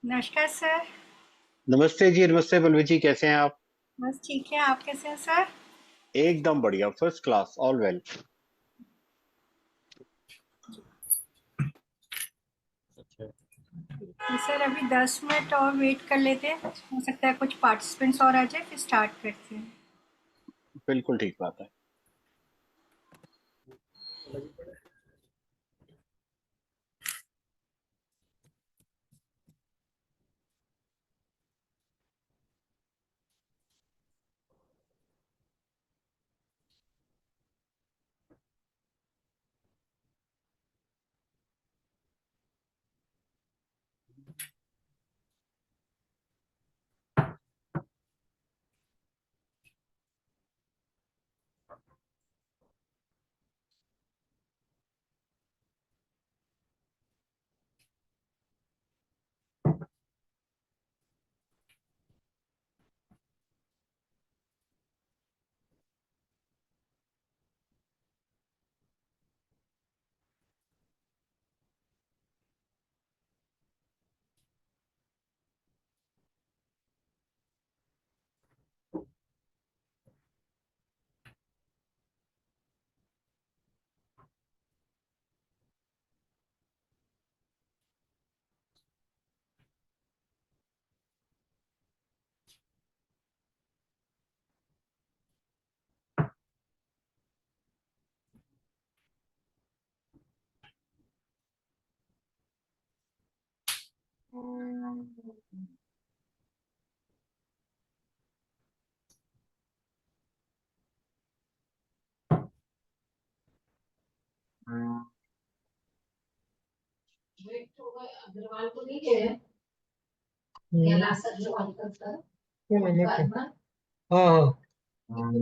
नमस्कार सर। नमस्ते जी। नमस्ते पल्लवी जी, कैसे हैं आप? बस ठीक है, आप कैसे हैं सर? एकदम बढ़िया, फर्स्ट क्लास, ऑल वेल। तो सर अभी 10 मिनट और वेट कर लेते हैं, हो सकता है कुछ पार्टिसिपेंट्स और आ जाए फिर स्टार्ट करते हैं। बिल्कुल ठीक बात है। हाँ हाँ।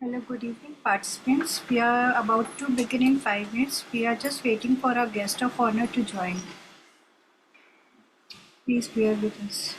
Hello, good evening, participants. We are about to begin in 5 minutes. We are just waiting for our guest of honor to join. Please bear with us.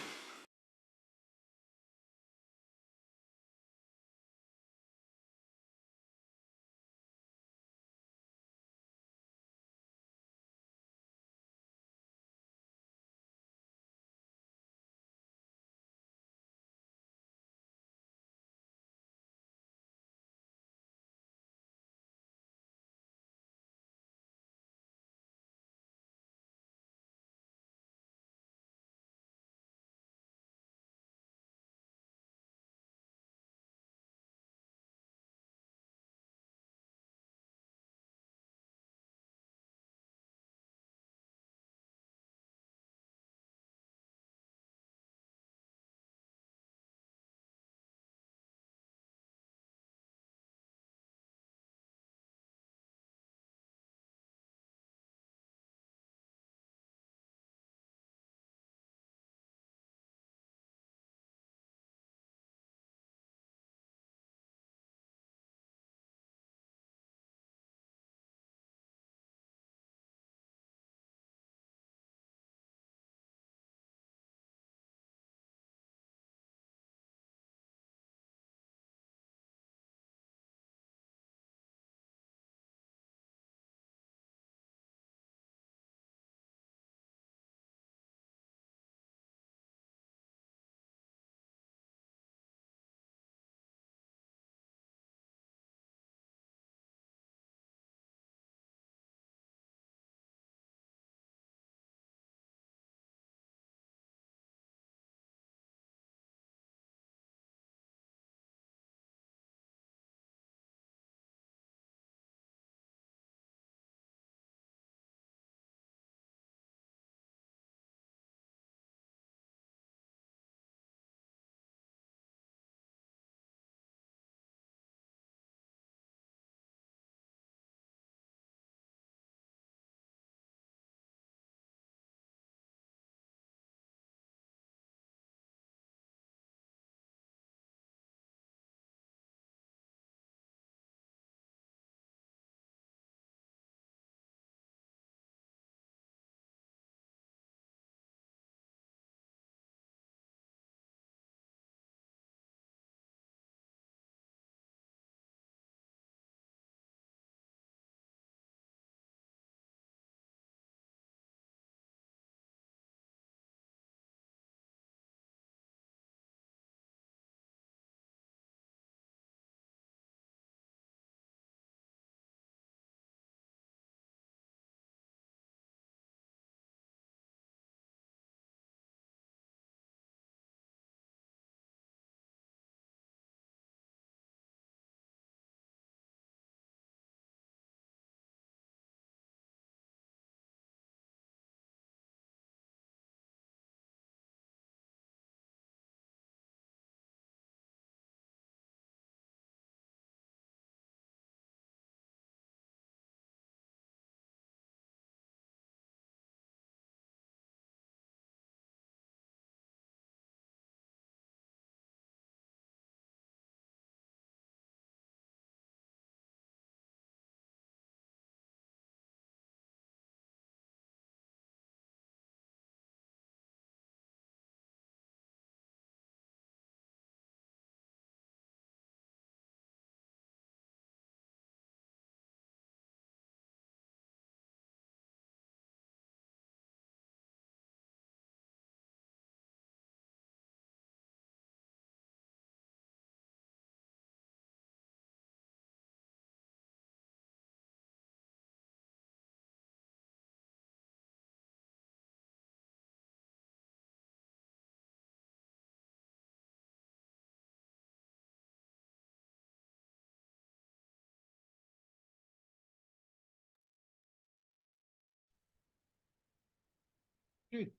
ठीक।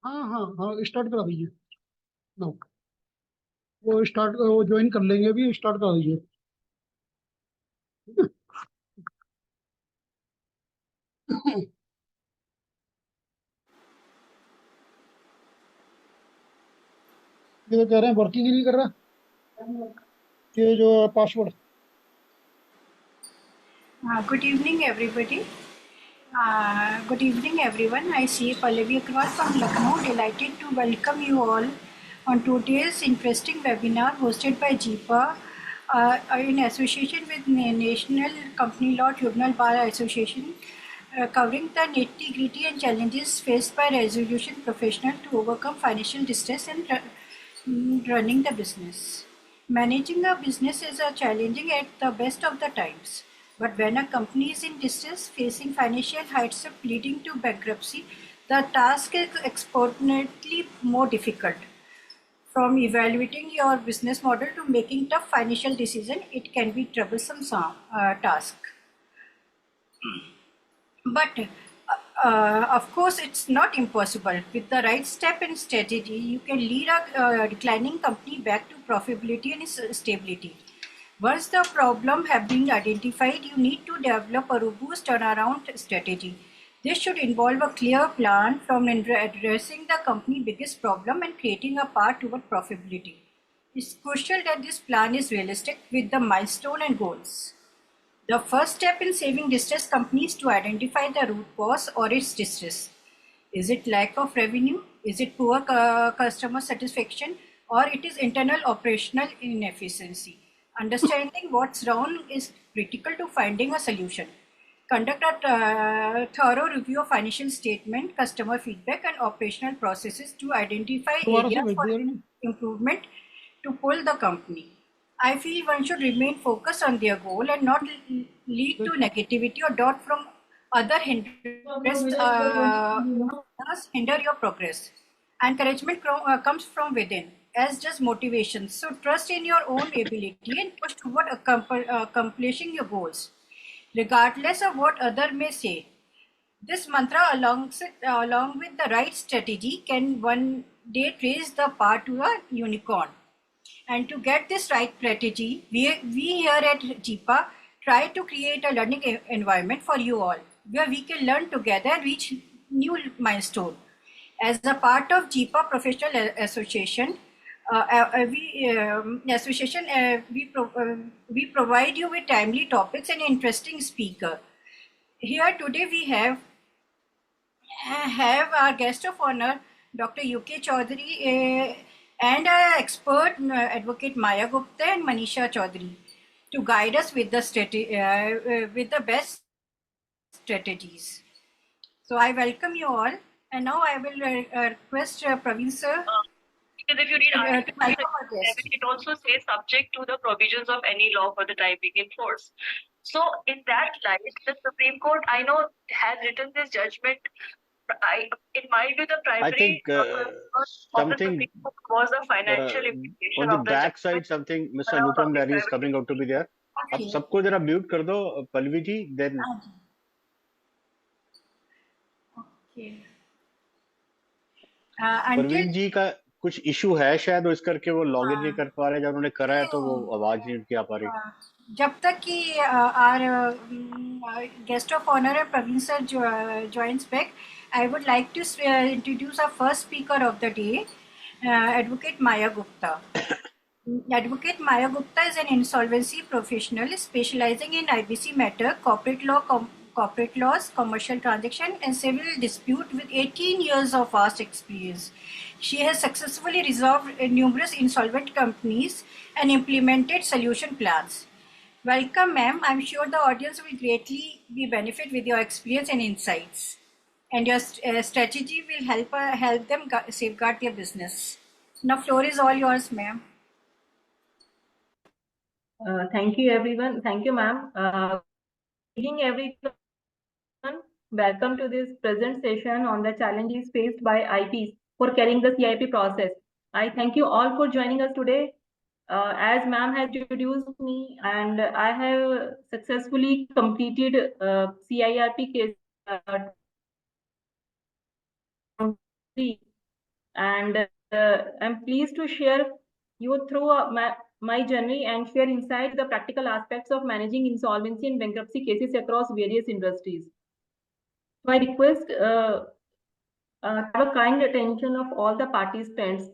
हाँ हाँ हाँ, स्टार्ट करा दीजिए। नो, वो ज्वाइन कर लेंगे, अभी स्टार्ट करा दीजिए। ये तो कह रहे हैं वर्किंग ही नहीं कर रहा। ये जो password Good evening, everybody. Good evening, everyone. I see Pallavi Agrawal from Lucknow. Delighted to welcome you all on today's interesting webinar hosted by JIPA in association with National Company Law Tribunal Bar Association, covering the nitty-gritty and challenges faced by resolution professionals to overcome financial distress and running the business. Managing a business is challenging at the best of the times. But when a company is in distress, facing financial hardship leading to bankruptcy, the task is exponentially more difficult. From evaluating your business model to making tough financial decisions, it can be troublesome task. But of course, it's not impossible. With the right step and strategy, you can lead a declining company back to profitability and stability. Once the problem have been identified, you need to develop a robust turnaround strategy. This should involve a clear plan from addressing the company's biggest problem and creating a path toward profitability. It's crucial that this plan is realistic with the milestone and goals. The first step in saving distressed companies is to identify the root cause or its distress. Is it lack of revenue? Is it poor customer satisfaction? Or it is internal operational inefficiency? Understanding what's wrong is critical to finding a solution. Conduct a thorough review of financial statement, customer feedback, and operational processes to identify दोबारा से areas भेज for दिया नहीं improvement to pull the company. I feel one should remain focused on their goal and not lead to negativity or doubt from other thus hinder your progress. Encouragement comes from within, as does motivation. So trust in your own ability and push toward accomplishing your goals, regardless of what other may say. This mantra, along with the right strategy, can one day trace the path to a unicorn. And to get this right strategy, we here at JIPA try to create a learning environment for you all, where we can learn together and reach new milestone. As a part of JIPA Professional Association, we provide you with timely topics and interesting speaker. Here today we have our guest of honor, Dr. UK Chaudhary, and our expert advocate Maya Gupta and Manisha Chaudhary to guide us with the best strategies. So I welcome you all, and now I will request Praveen sir. Because if you read Article 7, it also says subject to the provisions of any law for the time being in force. So in that light, the Supreme Court, I know, has written this judgment. It might be the primary. I think something was the financial implication on the of the back judgment. side, something Mr. Anupam Larry is coming out to be there. अब Okay. सबको जरा mute कर दो Pallavi ji, then Okay. Parveen ji का कुछ issue है शायद, इस करके वो लॉग इन नहीं हाँ। कर पा रहे। जब उन्होंने करा है तो वो आवाज नहीं उनकी आ पा रही। जब तक कि our guest of honor Praveen sir joins back, I would like to introduce our first speaker of the day, Advocate Maya Gupta. Advocate Maya Gupta is an insolvency professional specializing in IBC matter, corporate law, corporate laws, commercial transaction, and civil dispute with 18 years of vast experience. She has successfully resolved numerous insolvent companies and implemented solution plans. Welcome, ma'am. I'm sure the audience will greatly be benefit with your experience and insights, and your strategy will help them safeguard their business. Now, floor is all yours, ma'am. Thank you, everyone. Thank you, ma'am. Good evening, everyone. Welcome to this present session on the challenges faced by IPs for carrying the CIP process. I thank you all for joining us today. As ma'am has introduced me, and I have successfully completed CIRP case and I'm pleased to share you through my journey and share insight the practical aspects of managing insolvency and bankruptcy cases across various industries. So I request have a kind attention of all the participants.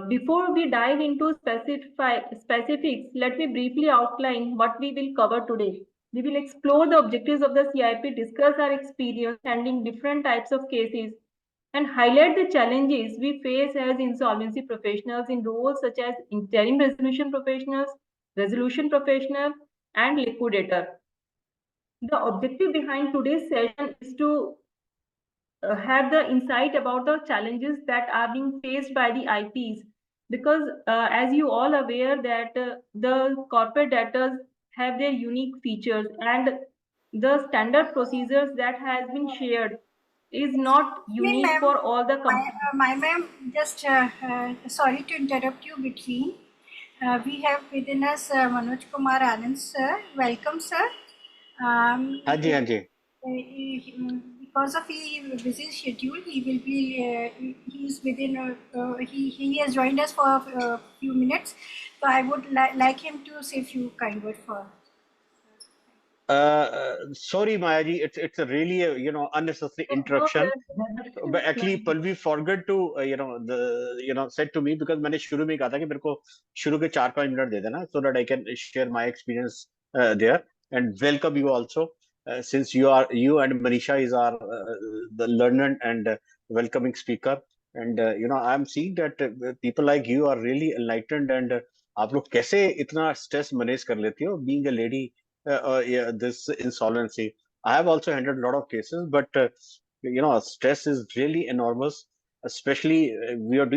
Before we dive into specifics, let me briefly outline what we will cover today. We will explore the objectives of the CIP, discuss our experience handling different types of cases, and highlight the challenges we face as insolvency professionals in roles such as interim resolution professional, and liquidator. The objective behind today's session is to have the insight about the challenges that are being faced by the IPs, because as you all aware that the corporate debtors have their unique features, and the standard procedures that has been shared is not Evening, unique ma'am. for all the companies. My ma'am, just sorry to interrupt you between. We have within us Manoj Kumar Anand, sir. Welcome, sir. हाँ जी, हाँ जी. Because of his busy schedule, he will be. He is within. He has joined us for a few minutes, so I would like him to say a few kind words for. Sorry, Maya ji, it's a really unnecessary interruption. But actually, Palvi forgot to said to me, because मैंने शुरू में कहा था कि मेरे को शुरू के 4-5 मिनट दे देना, so that I can share my experience there, and welcome you also, since you and Manisha is our the learned and welcoming speaker, and I'm seeing that people like you are really enlightened, and आप लोग कैसे इतना stress manage कर लेती हो being a lady, yeah, this insolvency. I have also handled a lot of cases, but stress is really enormous, especially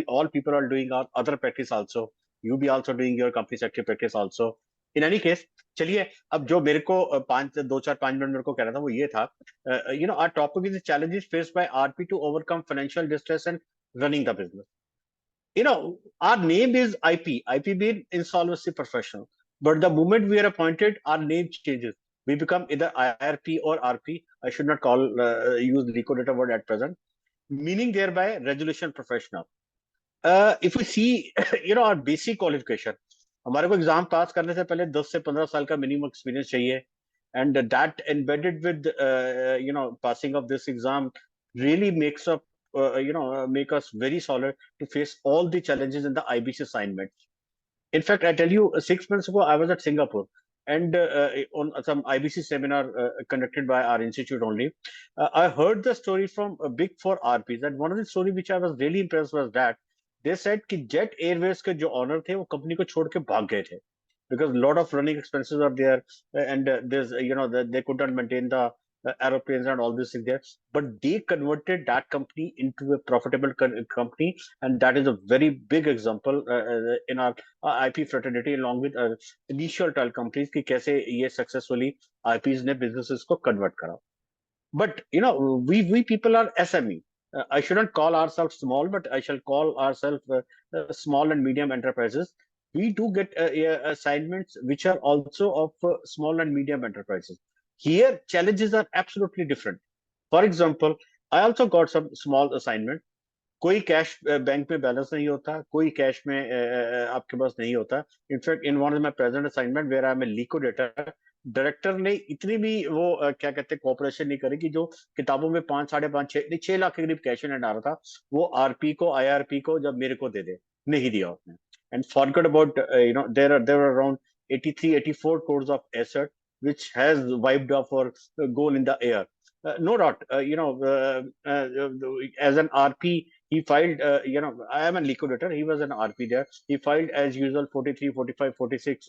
all people are doing our other practice also. You be also doing your company secretary practice also. In any case, चलिए अब जो मेरे को 2-4-5 minute मेरे को कह रहा था वो ये था, our topic is the challenges faced by RP to overcome financial distress and running the business. Our name is IP being insolvency professional. But the moment we are appointed, our name changes. We become either IRP or RP. I should not use liquidator word at present, meaning thereby resolution professional. If we see, our basic qualification, हमारे को exam पास करने से पहले 10 से 15 साल का minimum experience चाहिए, and that embedded with passing of this exam really make us very solid to face all the challenges in the IBC assignments. In fact, I tell you, 6 months ago, I was at Singapore, and on some IBC seminar conducted by our institute only. I heard the story from big four RPs, and one of the story which I was really impressed was that they said कि Jet Airways के जो owner थे वो company को छोड़ के भाग गए थे, because a lot of running expenses are there, and there's they couldn't maintain the aeroplanes and all this thing there, but they converted that company into a profitable company, and that is a very big example in our IP fraternity, along with initial trial companies कि कैसे ये successfully IPs ने businesses को convert करा. But we people are SME. I shouldn't call ourselves small, but I shall call ourselves small and medium enterprises. We do get assignments which are also of small and medium enterprises. Here, challenges are absolutely different. For example, I also got some small assignment. कोई cash bank में balance नहीं होता, कोई cash में आपके पास नहीं होता. In fact in one of my present assignment where I am a liquidator, director ने इतनी भी वो क्या कहते हैं कोऑपरेशन नहीं करी कि जो किताबों में 5-5.5 6 लाख के करीब कैश इन आ रहा था वो आरपी को आईआरपी को जब मेरे को दे दे, नहीं दिया उसने. And forget about there are around 83-84 crores of asset which has wiped off or gone in the air. No doubt, as an RP, he filed, I am a liquidator. He was an RP there. He filed as usual 43, 45, 46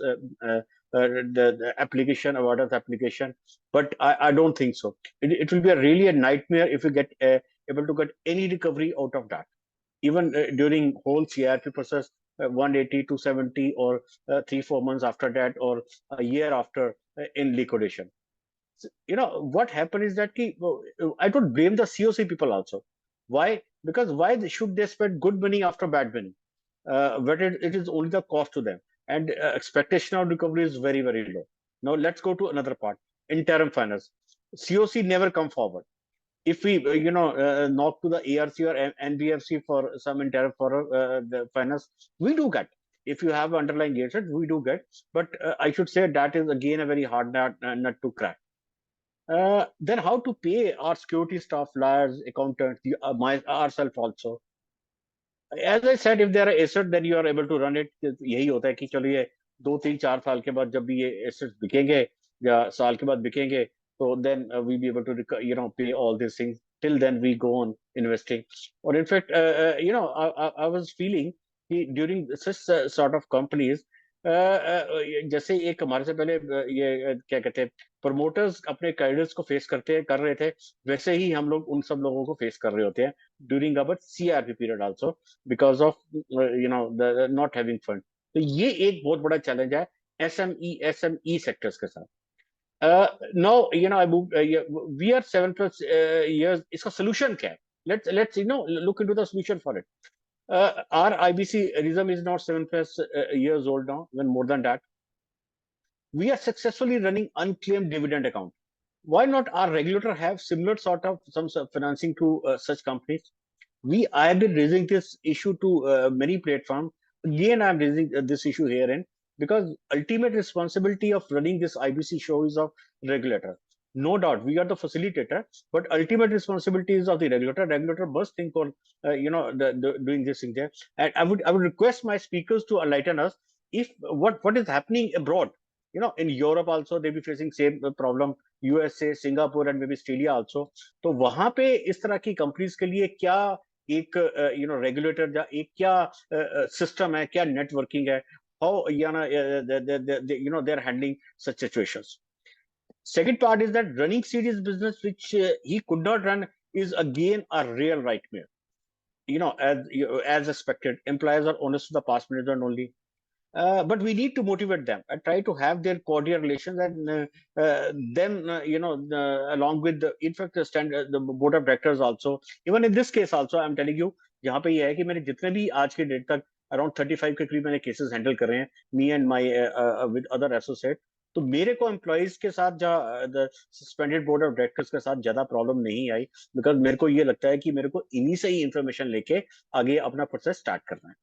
the application, awarders application. But I don't think so. It will be really a nightmare if you get able to get any recovery out of that. Even during whole CRP process, 180, 270, or 3-4 months after that, or a year after in liquidation. What happened is that I don't blame the COC people also. Why? Because why should they spend good money after bad money? But it is only the cost to them, and expectation of recovery is very, very low. Now let's go to another part. Interim finance. COC never come forward. If we knock to the ARC or NBFC for some interim for the finance, we do get. If you have underlying assets, we do get. But I should say that is again a very hard nut to crack. Then how to pay our security staff, lawyers, accountants, ourselves also. As I said, if there are assets, then you are able to run it. यही होता है कि चलो ये 2 3 4 साल के बाद जब भी ये assets बिकेंगे या साल के बाद बिकेंगे, तो then we be able to pay all these things. Till then we go on investing. Or in fact, I was feeling कि during such sort of companies, जैसे एक हमारे से पहले ये क्या कहते हैं, प्रमोटर्स अपने कैडर्स को फेस कर रहे थे, वैसे ही हम लोग उन सब लोगों को फेस कर रहे होते हैं during our CRP period also, because of the not having fund. तो ये एक बहुत बड़ा चैलेंज है एसएमई सेक्टर्स के साथ. Now I move, we are 7+ years. इसका सोल्यूशन क्या है? Let's look into the solution for it. Our IBC rhythm is not 7+ years old now, even more than that. We are successfully running unclaimed dividend account. Why not our regulator have similar sort of some financing to such companies? I have been raising this issue to many platforms. Again, I'm raising this issue herein because ultimate responsibility of running this IBC show is of regulator. No doubt, we are the facilitator, but ultimate responsibility is of the regulator. Regulator must think on, doing this thing there. And I would request my speakers to enlighten us if what is happening abroad. In Europe also they be facing same problem. USA, Singapore, and maybe Australia also. तो वहां पे इस तरह की companies के लिए क्या एक रेगुलेटर या एक क्या सिस्टम है, क्या नेटवर्किंग है, how they are handling such situations. Second part is that running serious business which he could not run is again a real nightmare. As expected, employees are honest to the past management only. But we need to motivate them and try to have their cordial relations, and then along with in fact the board of directors also. Even in this case also, I'm telling you, यहाँ पे ये है कि मैंने जितने भी आज के डेट तक अराउंड 35 के करीब मैंने केसेस हैंडल कर रहे हैं, me and my with other associate. तो मेरे को एम्प्लॉइज के साथ सस्पेंडेड बोर्ड ऑफ डायरेक्टर्स के साथ ज्यादा प्रॉब्लम नहीं आई, बिकॉज मेरे को ये लगता है कि मेरे को इन्हीं से ही इंफॉर्मेशन लेके आगे अपना प्रोसेस स्टार्ट करना है.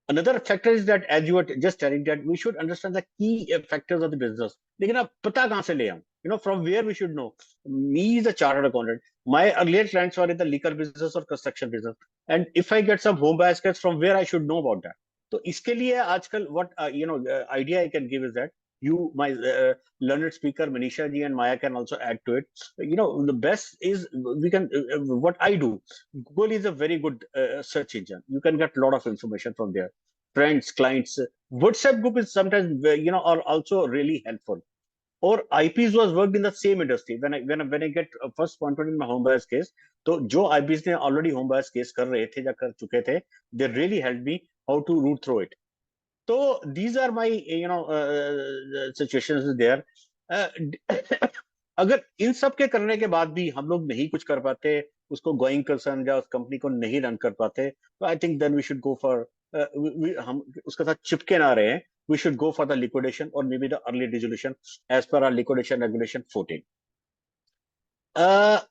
Another factor is that, as you were just telling, that we should understand the key factors of the business. लेकिन अब पता कहाँ से ले हम? From where we should know. Me is a chartered accountant. My earlier clients were in the liquor business or construction business. And if I get some home bias cats, from where I should know about that? तो इसके लिए आजकल what idea I can give is that you, my learned speaker Manisha ji and Maya can also add to it. The best is we can what I do. Google is a very good search engine. You can get a lot of information from there. Friends, clients. WhatsApp group is sometimes are also really helpful. Or IPs was worked in the same industry. When I get first pointed in my home bias case, तो जो IPs ने already home bias case कर रहे थे या कर चुके थे, they really helped me how to root through it. So these are my situations there. अगर इन सब के करने के बाद भी हम लोग नहीं कुछ कर पाते, उसको गोइंग कंसर्न या उस कंपनी को नहीं रन कर पाते, तो I think then we should go for हम उसके साथ चिपके ना रहे, we should go for the liquidation or maybe the early dissolution as per our liquidation regulation 14.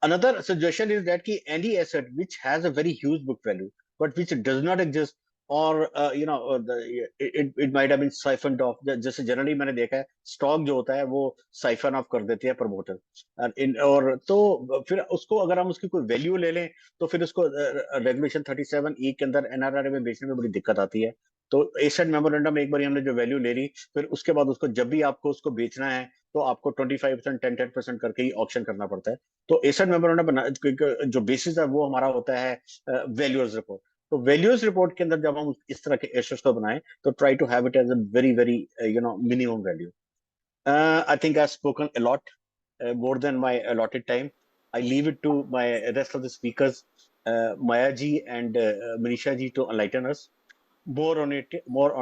Another suggestion is that any asset which has a very huge book value but which does not exist, or it might have been siphoned off. जैसे generally मैंने देखा है stock जो होता है वो siphon of कर देती है प्रमोटर, और तो फिर उसको अगर हम उसकी कोई वैल्यू ले लें तो फिर उसको रेगुलेशन 37E के अंदर एनआरआर में बेचने में बड़ी दिक्कत आती है. तो एसेट मेमोरेंडम एक बार हमने जो वैल्यू ले ली, फिर उसके बाद उसको जब भी आपको उसको बेचना है तो आपको 25% 10% करके ही ऑप्शन करना पड़ता है. तो एसेट मेमोरेंडम जो बेसिस है वो हमारा होता है वैल्यूज रिपोर्ट. तो वैल्यूज रिपोर्ट के अंदर जब हम इस तरह के एसेट्स को बनाएं तो try to have it as a very very minimum value. I think I spoken a lot more than my allotted time. I leave it to my rest of the speakers, Maya ji and Manisha ji, to enlighten us more on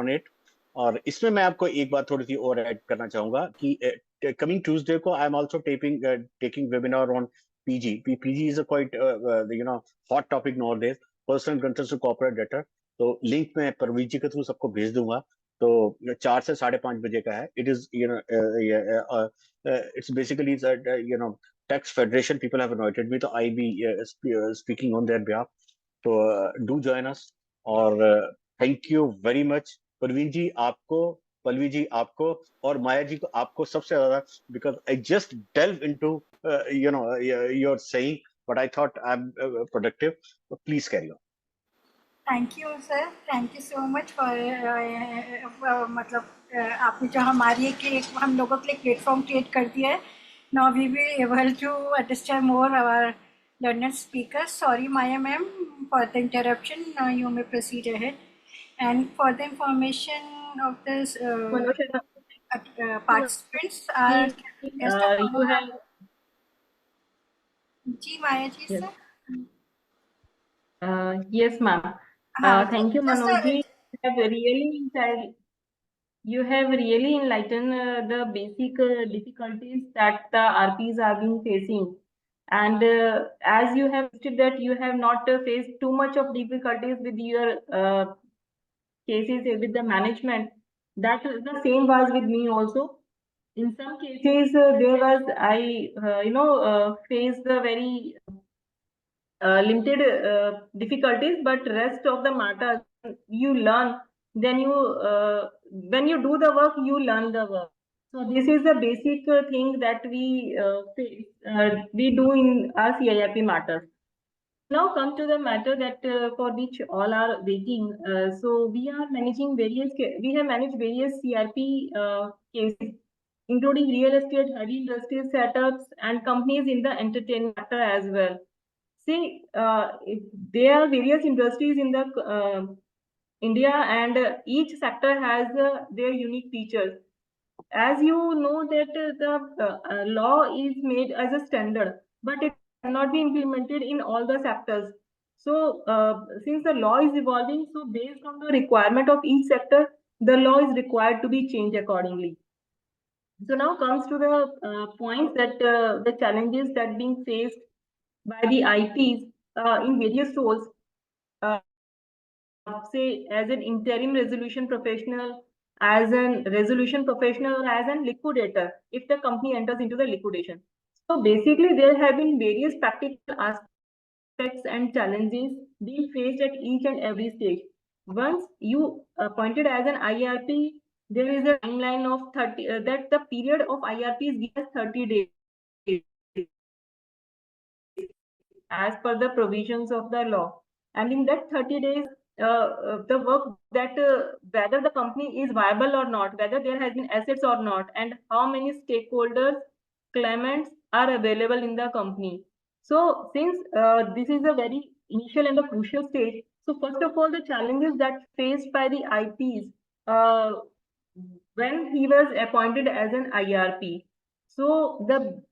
it. और इसमें मैं आपको एक बात थोड़ी सी और add करना चाहूंगा कि कमिंग ट्यूसडे को I am also taking webinar on PG. PG is a quite hot topic nowadays, personal concern to corporate debtor. तो लिंक मैं परवीन जी के थ्रू सबको भेज दूंगा. तो 4 से 5:30 बजे का है. It is it's basically tax federation people have invited me, तो I be speaking on their behalf. तो डू जॉइन अस. और thank you very much Parveen ji आपको, पल्लवी जी आपको, और माया जी को आपको सबसे ज्यादा, because I just delve into your saying, but I thought I am productive. Please carry on. Thank you sir, thank you so much for मतलब आपने जो हमारी हम लोगों के लिए प्लेटफॉर्म क्रिएट कर दिया है. Now we will able to understand more our learned speakers. Sorry, Maya ma'am, for the interruption. Now you may proceed ahead. And for the information of this participants, are you have जी Maya ji yes. Sir. Yes, ma'am. Thank you, Manoj. You have really enlightened the basic difficulties that the RPs are being facing. And as you have stated that you have not faced too much of difficulties with your cases with the management, that the same was with me also. In some cases, there was faced the very limited difficulties, but rest of the matter you learn. Then you when you do the work, you learn the work. So this is the basic thing that we do in our CIRP matters. Now come to the matter that for which all are waiting. So we have managed various CRP cases, including real estate, heavy industry setups, and companies in the entertainment sector as well. See, there are various industries in the India, and each sector has their unique features. As you know that the law is made as a standard, but it cannot be implemented in all the sectors. So since the law is evolving, so based on the requirement of each sector, the law is required to be changed accordingly. So now comes to the points that the challenges that being faced by the IPs in various roles, say as an interim resolution professional, as an resolution professional, or as an liquidator if the company enters into the liquidation. So basically there have been various practical aspects and challenges being faced at each and every stage. Once you appointed as an IRP, there is a timeline of 30, that the period of IRP is given as 30 days as per the provisions of the law. And in that 30 days, the work that whether the company is viable or not, whether there has been assets or not, and how many stakeholders, claimants are available in the company. So since this is a very initial and a crucial stage, so first of all, the challenges that faced by the IPs when he was appointed as an IRP. So the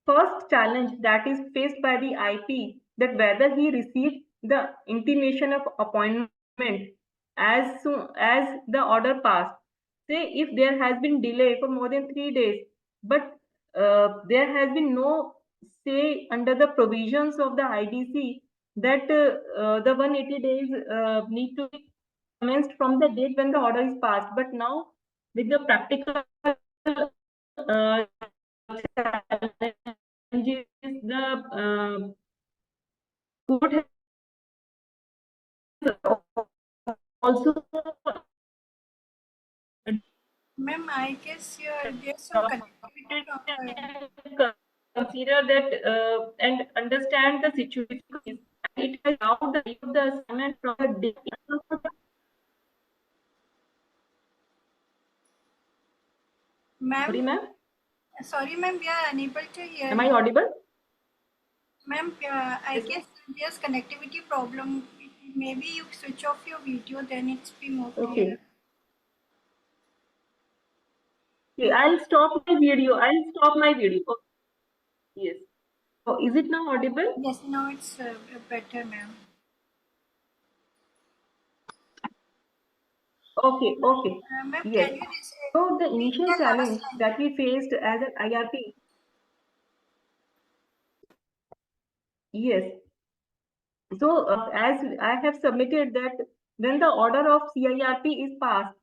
first challenge that is faced by the IP, that whether he received the intimation of appointment as soon as the order passed. Say if there has been delay for more than 3 days, but there has been no say under the provisions of the IBC that the 180 days need to be commenced from the date when the order is passed. But now with the practical uh, challenges, the court has also Ma'am, I guess there's some connectivity problem. consider that and understand the situation. It has allowed the assignment from the date. Ma'am, Ma'am, sorry ma'am, we are unable to hear am I you. audible? Ma'am, I guess there's connectivity problem. Maybe you switch off your video, then it's be more clear. Okay. Okay, I'll stop my video. Okay. Yes. So is it now audible? Yes, now it's better, ma'am. Okay, okay. Ma'am, Yes. can you So the repeat initial the last challenge line? that we faced as an IRP. Yes. So as I have submitted that when the order of CIRP is passed,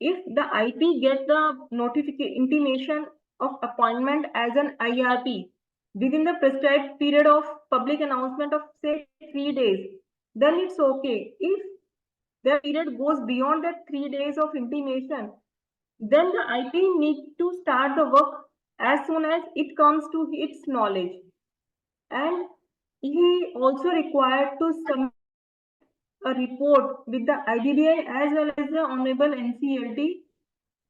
if the IP gets the notification intimation of appointment as an IRP within the prescribed period of public announcement of say 3 days, then it's okay. If the period goes beyond that 3 days of intimation, then the IP needs to start the work as soon as it comes to its knowledge. And he also required to submit a report with the IBBI as well as the Honorable NCLT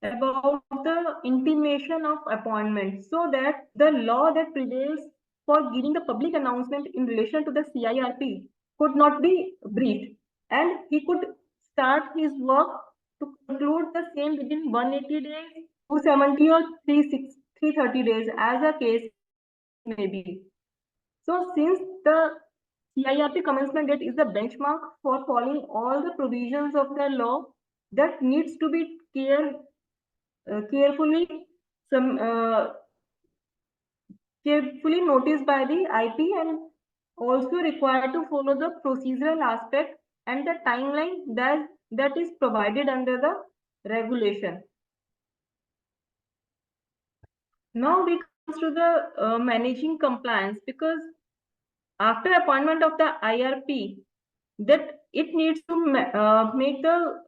about the intimation of appointment, so that the law that prevails for giving the public announcement in relation to the CIRP could not be breached, and he could start his work to conclude the same within 180 days, 270 or 330 days, as a case may be. So since the CIRP commencement date is the benchmark for following all the provisions of the law, that needs to be carefully noticed by the IP, and also required to follow the procedural aspect and the timeline that is provided under the regulation. Now we come to the managing compliance, because after appointment of the IRP, that it needs to make the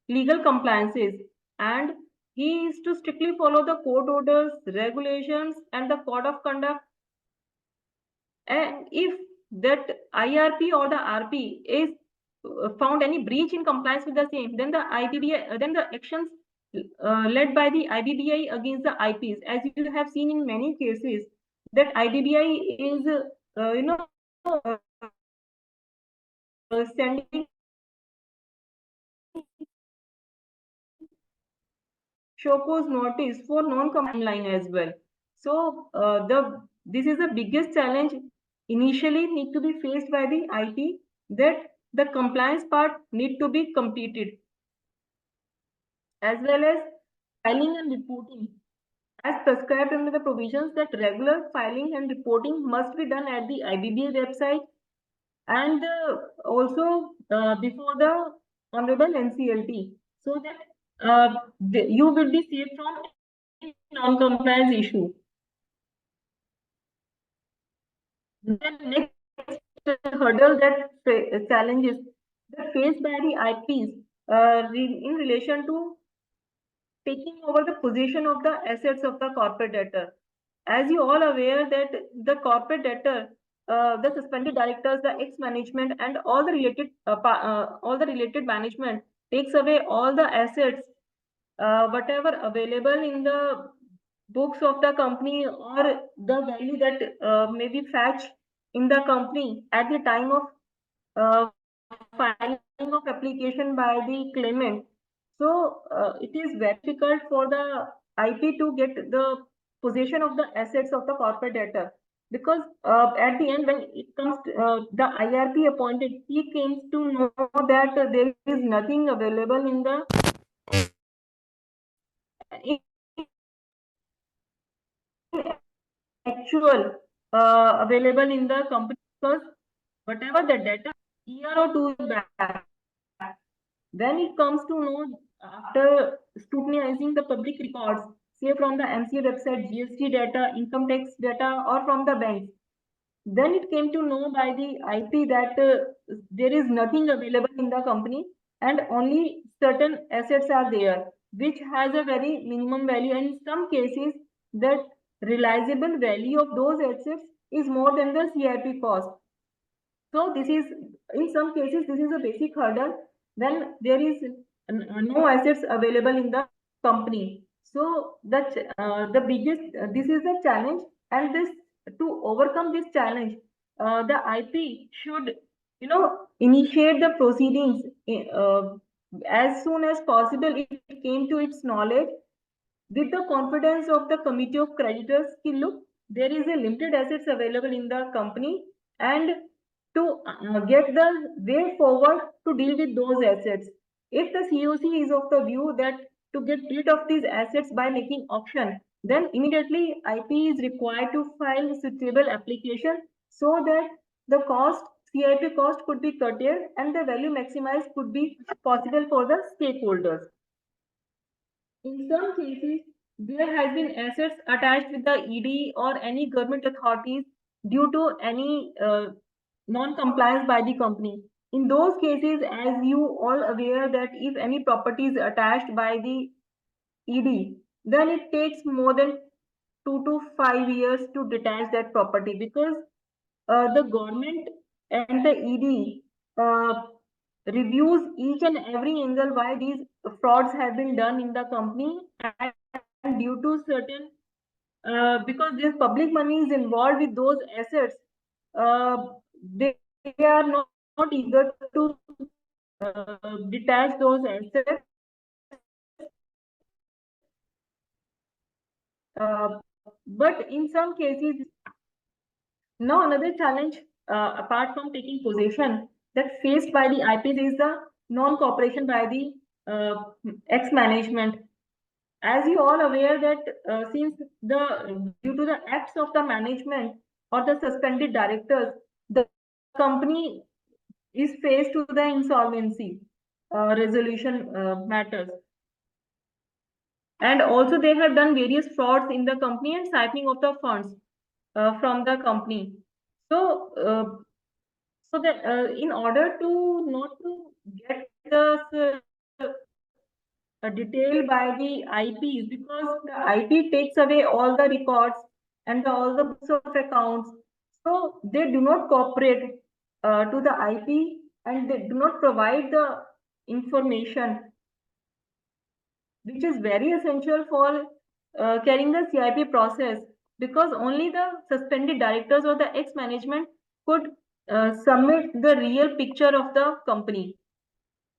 legal compliances, and he is to strictly follow the court orders, regulations, and the code of conduct. And if that IRP or the RP is found any breach in compliance with the same, then the IBBI, then the actions led by the IBBI against the IPs, as you have seen in many cases, that IBBI is, sending show cause notice for non-compliant line as well. So this is the biggest challenge initially need to be faced by the IP, that the compliance part need to be completed, as well as filing and reporting as prescribed under the provisions, that regular filing and reporting must be done at the IBBA website, and also before the Honorable NCLT, so that you will be saved from non-compliance issue. The next hurdle that challenges that faced by the IPs in relation to taking over the position of the assets of the corporate debtor. As you all aware that the corporate debtor, the suspended directors, the ex-management, and all the related management takes away all the assets, whatever available in the books of the company, or the value that may be fetched in the company at the time of filing of application by the claimant. So it is very difficult for the IP to get the possession of the assets of the corporate debtor, because at the end, when it comes to the IRP appointed, he came to know that there is nothing available in the actual available in the company, because whatever the data year or two back, then it comes to know after scrutinizing the public records, say from the MCA website, GST data, income tax data, or from the banks, then it came to know by the IP that there is nothing available in the company, and only certain assets are there, which has a very minimum value, and in some cases that realizable value of those assets is more than the CIP cost. So this is, in some cases, this is a basic hurdle when there is no assets available in the company. So that the biggest, this is the challenge, and this, to overcome this challenge, the IP should, initiate the proceedings as soon as possible if it came to its knowledge, with the confidence of the committee of creditors. Look, there is a limited assets available in the company, and to get the way forward to deal with those assets. If the COC is of the view that to get rid of these assets by making auction, then immediately IP is required to file a suitable application, so that the cost, CIP cost, could be curtailed and the value maximized could be possible for the stakeholders. In some cases, there has been assets attached with the ED or any government authorities due to any non-compliance by the company. In those cases, as you all aware that if any property is attached by the ED, then it takes more than 2 to 5 years to detach that property, because the government and the ED reviews each and every angle why these frauds have been done in the company, and due to certain because this public money is involved with those assets, they are not eager to detach those assets. But in some cases, now another challenge apart from taking possession that faced by the IPs is the non-cooperation by the ex-management. As you all aware that since due to the acts of the management or the suspended directors, the company is faced to the insolvency resolution matters. And also they have done various frauds in the company and siphoning of the funds from the company. So, so that in order to not to get the detail by the IPs, because the IP takes away all the records and all the books of accounts, so they do not cooperate to the IP and they do not provide the information which is very essential for carrying the CIP process, because only the suspended directors or the ex-management could submit the real picture of the company.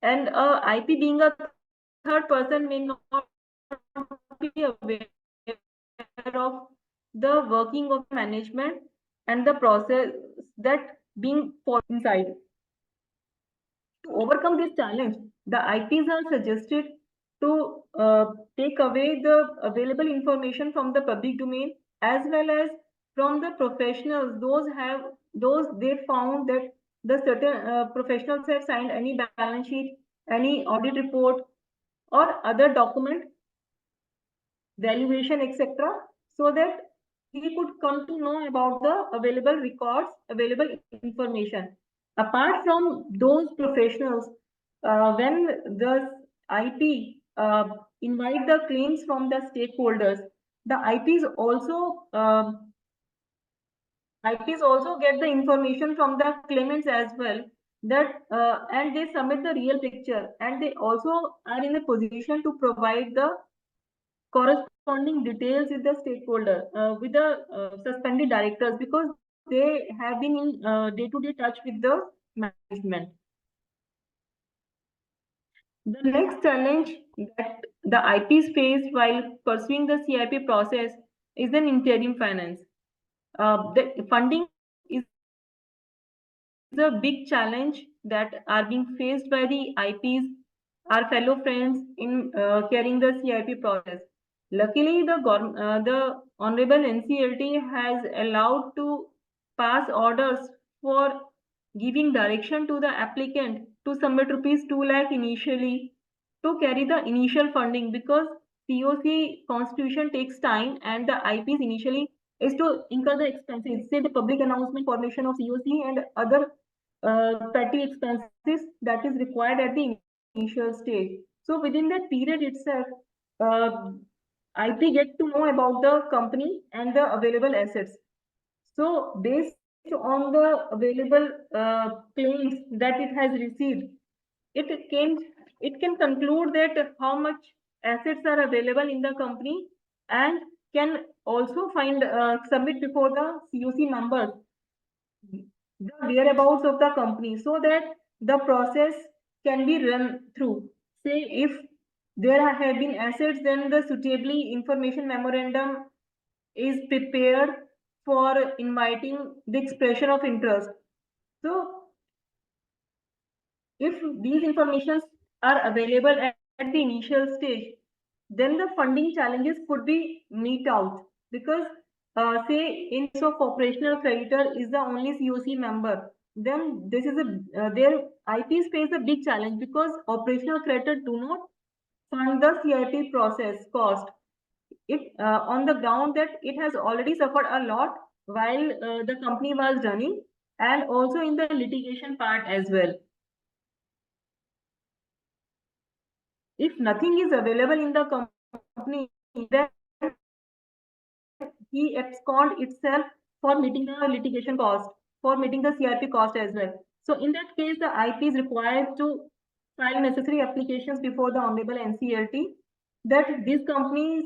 And IP being a third person may not be aware of the working of management and the process that being followed inside. To overcome this challenge, the IPs are suggested to take away the available information from the public domain as well as from the professionals. Those they found that the certain professionals have signed any balance sheet, any audit report, or other document, valuation, etc., so that he could come to know about the available records, available information. Apart from those professionals, when the IP invite the claims from the stakeholders, the IPs also get the information from the claimants as well, that and they submit the real picture, and they also are in a position to provide the corresponding details with the stakeholder, with the suspended directors, because they have been in day-to-day touch with the management. The next challenge that the IPs face while pursuing the CIP process is an interim finance. The funding is a big challenge that are being faced by the IPs, our fellow friends, in carrying the CIP process. Luckily, the Honorable NCLT has allowed to pass orders for giving direction to the applicant to submit rupees 2 lakh initially to carry the initial funding, because COC constitution takes time and the IPs initially is to incur the expenses, say the public announcement, formation of COC and other petty expenses that is required at the initial stage. So within that period itself, IP get to know about the company and the available assets. So based on the available claims that it has received, it can conclude that how much assets are available in the company, and can also find submit before the COC members the whereabouts of the company, so that the process can be run through. Say if there have been assets, then the suitably information memorandum is prepared for inviting the expression of interest. So if these informations are available at the initial stage, then the funding challenges could be meet out, because say in case of operational creditor is the only COC member, then this is their IPs face a big challenge, because operational creditor do not fund the CIP process cost. It on the ground that it has already suffered a lot while the company was running, and also in the litigation part as well. If nothing is available in the company, then he abscond itself for meeting the litigation cost, for meeting the CIP cost as well. So in that case, the IP is required to file necessary applications before the Honorable NCLT that these companies'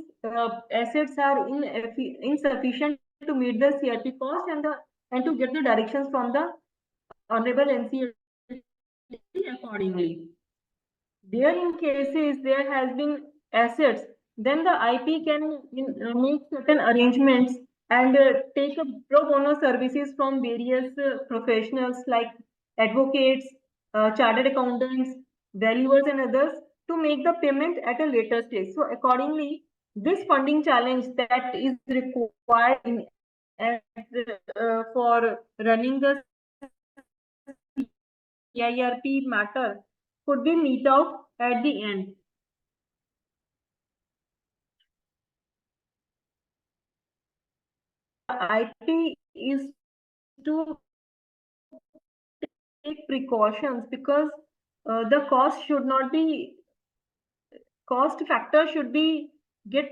assets are insufficient to meet the CIP cost and to get the directions from the Honorable NCLT accordingly. There in cases there has been assets, then the IP can make certain arrangements and take a pro bono services from various professionals like advocates, chartered accountants, valuers and others to make the payment at a later stage. So accordingly, this funding challenge that is required for running the CIRP matter could be meet out at the end. IP is to take precautions because the cost factor should be get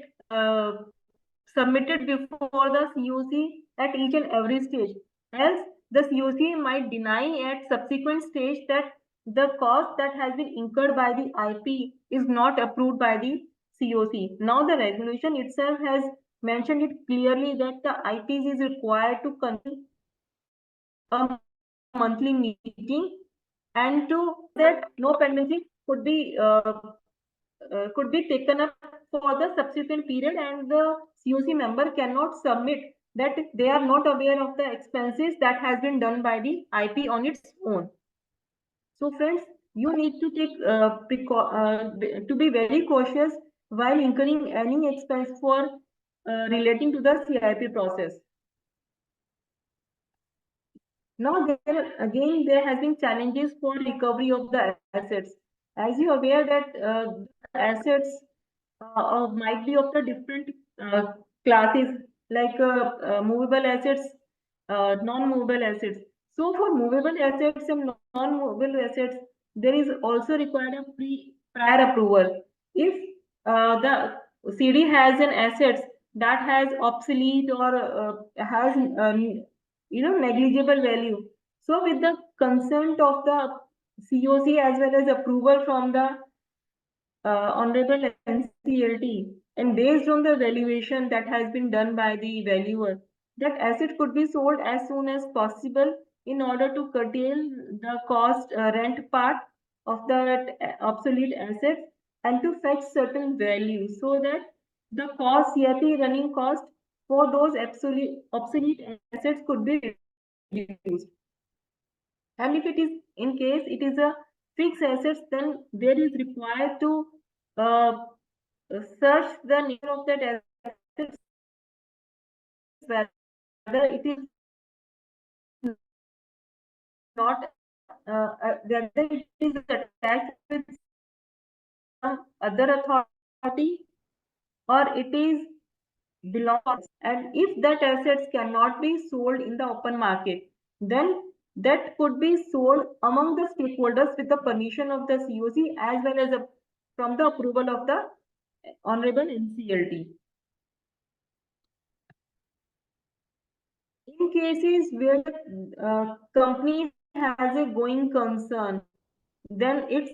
submitted before the COC at each and every stage. Else, the COC might deny at subsequent stage that the cost that has been incurred by the IP is not approved by the COC. Now, the regulation itself has mentioned it clearly that the IPs is required to conduct a monthly meeting and to that no penalty could be taken up for the subsequent period and the COC member cannot submit that they are not aware of the expenses that has been done by the IP on its own. So friends, you need to take to be very cautious while incurring any expense for relating to the CIP process. Now, there has been challenges for recovery of the assets. As you are aware that assets might be of the different classes like movable assets, non-movable assets. So for movable assets and non-movable assets, there is also required a prior approval. If the CD has an assets that has obsolete or has negligible value. So with the consent of the COC as well as approval from the Honorable NCLT and based on the valuation that has been done by the valuer, that asset could be sold as soon as possible in order to curtail the cost rent part of the obsolete assets and to fetch certain value so that the cost CIP running cost for those obsolete assets could be reduced. And if it is in case it is a fixed assets, then there is required to search the nature of that asset, whether it is not whether it is attached with some other authority or it is belongs. And if that assets cannot be sold in the open market, then that could be sold among the stakeholders with the permission of the COC as well as from the approval of the Honorable NCLT. In cases where company has a going concern, then it's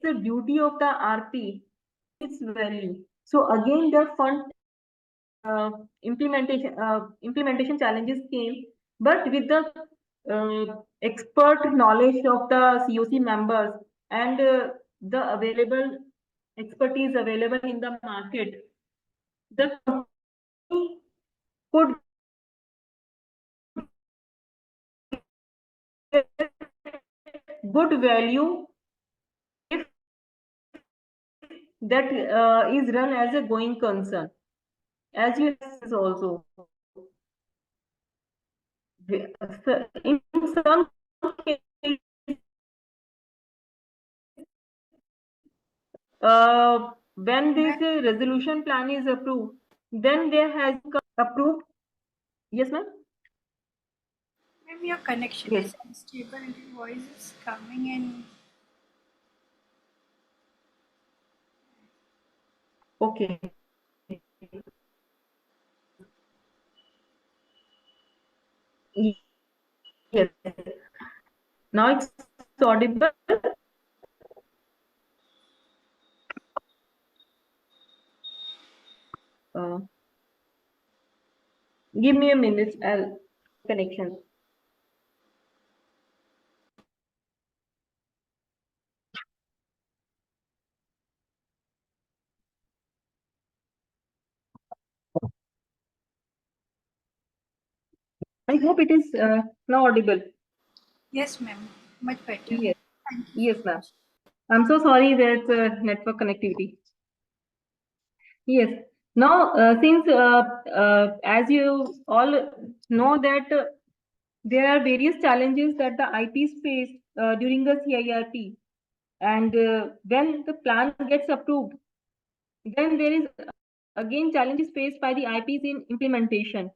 the duty of the RP, its value. So again, the fund implementation challenges came, but with the expert knowledge of the COC members and the available expertise available in the market, the company could get good value if that is run as a going concern. As you have also, in some cases, when this resolution plan is approved, then there has approved. Yes, ma'am. Maybe your connection is unstable and your voice is coming in. Okay. Yes. Now it's audible. Give me a minute. I'll connection. I hope it is now audible. Yes, ma'am. Much better. Yes, yes, ma'am. I'm so sorry there's network connectivity. Yes. Now, since as you all know that there are various challenges that the IPs face during the CIRP, and when the plan gets approved, then there is again challenges faced by the IPs in implementation.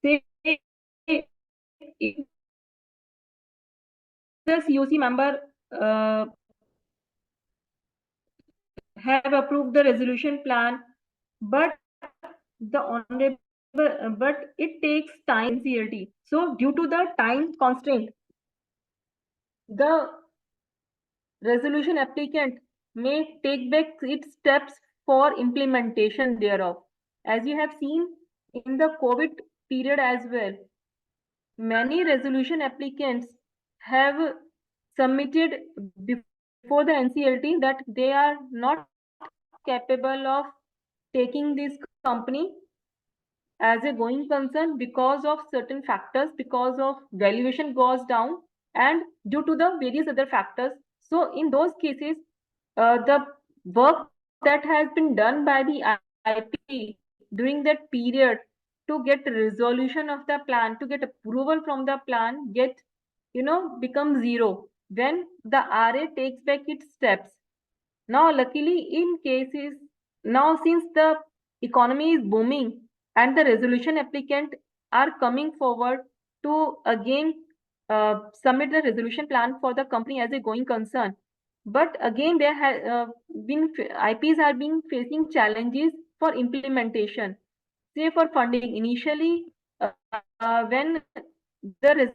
Say, if the COC member have approved the resolution plan, but the honorable but it takes time CLT. So due to the time constraint, the resolution applicant may take back its steps for implementation thereof. As you have seen in the COVID period as well, many resolution applicants have submitted before the NCLT that they are not capable of taking this company as a going concern because of certain factors, because of valuation goes down, and due to the various other factors. So in those cases, the work that has been done by the IP during that period to get resolution of the plan, to get approval from the plan, become zero when the RA takes back its steps. Now, luckily, in cases, now since the economy is booming and the resolution applicant are coming forward to again submit the resolution plan for the company as a going concern. But again, there have been IPs are being facing challenges for implementation. Say for funding, initially, when the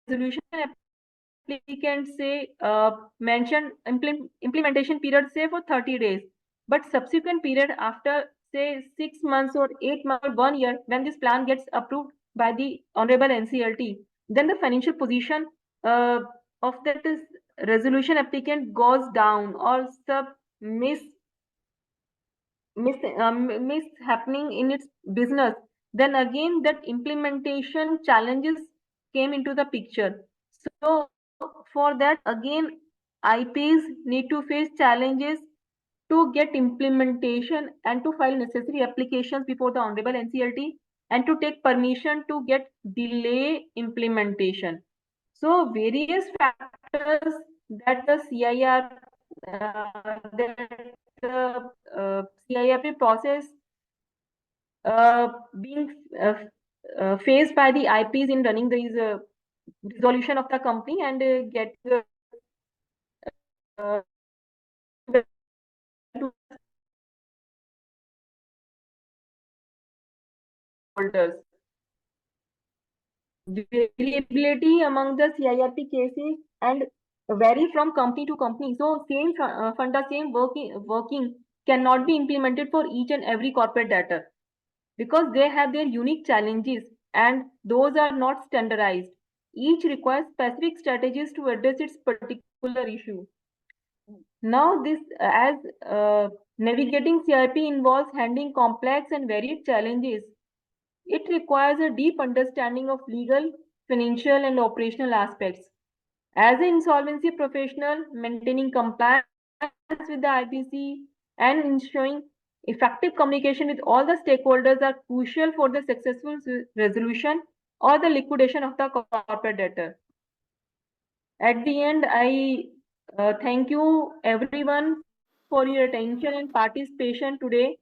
resolution applicant say mention implementation period say for 30 days, but subsequent period after say 6 months or 8 months or 1 year, when this plan gets approved by the honorable NCLT, then the financial position of that is resolution applicant goes down, or sub miss miss happening in its business. Then again that implementation challenges came into the picture. So for that again IPs need to face challenges to get implementation and to file necessary applications before the honorable NCLT and to take permission to get delay implementation. So various factors that the CIR that the CIRP process being faced by the IPs in running these resolution of the company and get uh, to holders. Variability among the CIRP cases and vary from company to company. So same funda, same working cannot be implemented for each and every corporate debtor because they have their unique challenges and those are not standardized. Each requires specific strategies to address its particular issue. Now, this as navigating CIP involves handling complex and varied challenges. It requires a deep understanding of legal, financial, and operational aspects. As an insolvency professional, maintaining compliance with the IBC and ensuring effective communication with all the stakeholders are crucial for the successful resolution or the liquidation of the corporate debtor. At the end, I thank you everyone for your attention and participation today.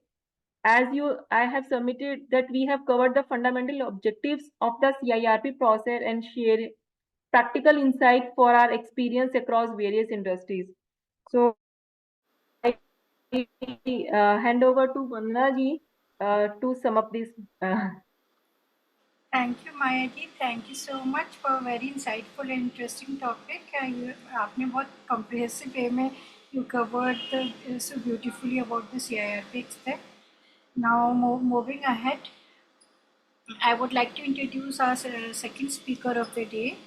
As I have submitted that we have covered the fundamental objectives of the CIRP process and share practical insight for our experience across various industries. So I hand over to Vandana ji to sum up this. Thank you, Maya ji. Thank you so much for a very insightful and interesting topic. आपने बहुत comprehensive way में you covered so beautifully about the CIRP extent. Now, moving ahead, I would like to introduce our second speaker of the day,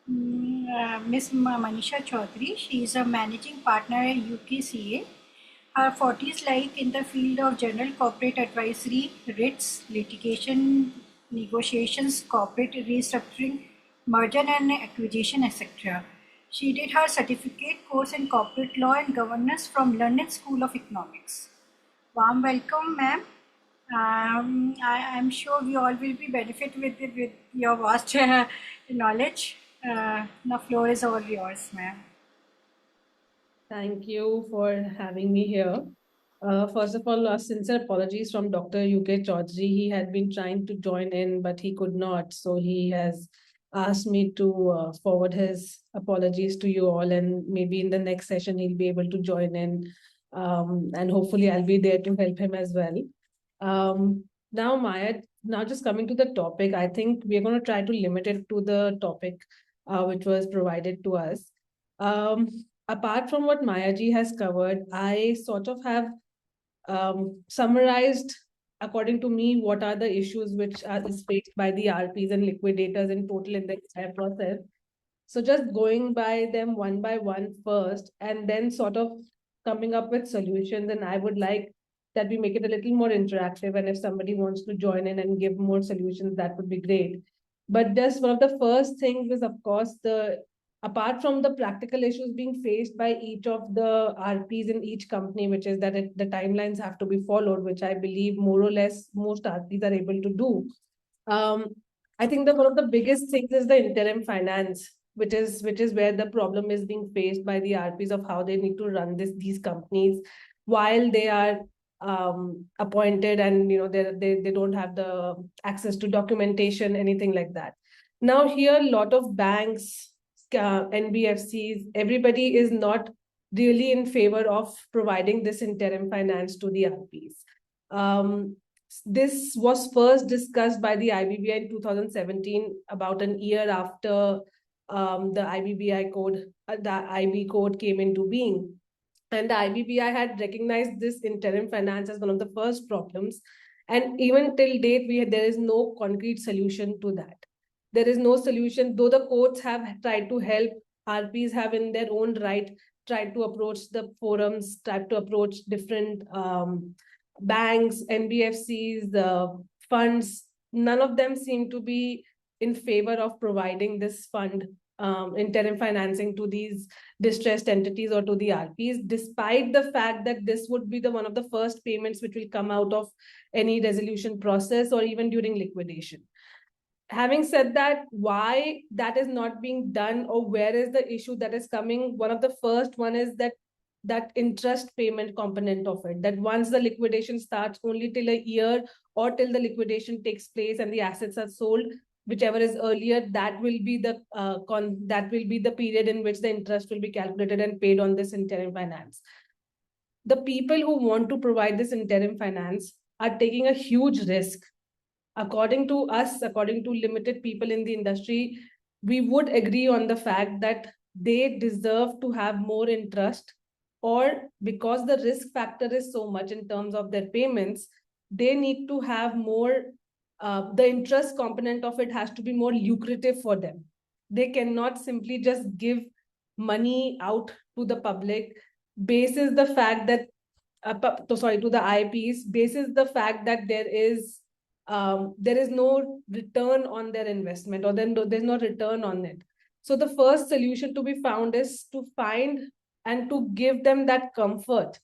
Miss Manisha Chaudhary. She is a managing partner at UKCA. Her forties lie in the field of general corporate advisory, writs, litigation, negotiations, corporate restructuring, merger and acquisition, etc. She did her certificate course in corporate law and governance from London School of Economics. Warm welcome, ma'am. I'm sure we all will be benefit with your vast knowledge. The floor is all yours, ma'am. Thank you for having me here. First of all, sincere apologies from Dr. UK Chaudhary. He had been trying to join in, but he could not. So he has asked me to forward his apologies to you all, and maybe in the next session he'll be able to join in. And hopefully I'll be there to help him as well. Now, Maya, now just coming to the topic, I think we're going to try to limit it to the topic which was provided to us. Apart from what Maya ji has covered, I sort of have summarized, according to me, what are the issues which are faced by the RPs and liquidators in total in the entire process. So just going by them one by one first, and then sort of coming up with solutions. And I would like that we make it a little more interactive. And if somebody wants to join in and give more solutions, that would be great. But just one of the first things is, of course, apart from the practical issues being faced by each of the RPs in each company, which is that the timelines have to be followed, which I believe more or less most RPs are able to do. I think that one of the biggest things is the interim finance, which is where the problem is being faced by the RPs of how they need to run these companies while they are appointed, and they don't have the access to documentation, anything like that. Now here, a lot of banks, NBFCs, everybody is not really in favor of providing this interim finance to the RPs. This was first discussed by the IBBI in 2017, about an year after the IBBI code, the IB code came into being. And the IBBI had recognized this interim finance as one of the first problems. And even till date, there is no concrete solution to that. There is no solution, though the courts have tried to help. RPs have in their own right tried to approach the forums, tried to approach different banks, NBFCs, the funds. None of them seem to be in favor of providing this fund, interim financing, to these distressed entities or to the RPs, despite the fact that this would be one of the first payments which will come out of any resolution process or even during liquidation. Having said that, why that is not being done, or where is the issue that is coming? One of the first one is that interest payment component of it, that once the liquidation starts, only till a year or till the liquidation takes place and the assets are sold, whichever is earlier, that will be the period in which the interest will be calculated and paid on this interim finance. The people who want to provide this interim finance are taking a huge risk. According to us, according to limited people in the industry, we would agree on the fact that they deserve to have more interest, or because the risk factor is so much in terms of their payments, they need to have more, the interest component of it has to be more lucrative for them. They cannot simply just give money out to the public basis the fact that, to the IPs, basis the fact that there is no return on their investment, or then there's no return on it. So the first solution to be found is to find and to give them that comfort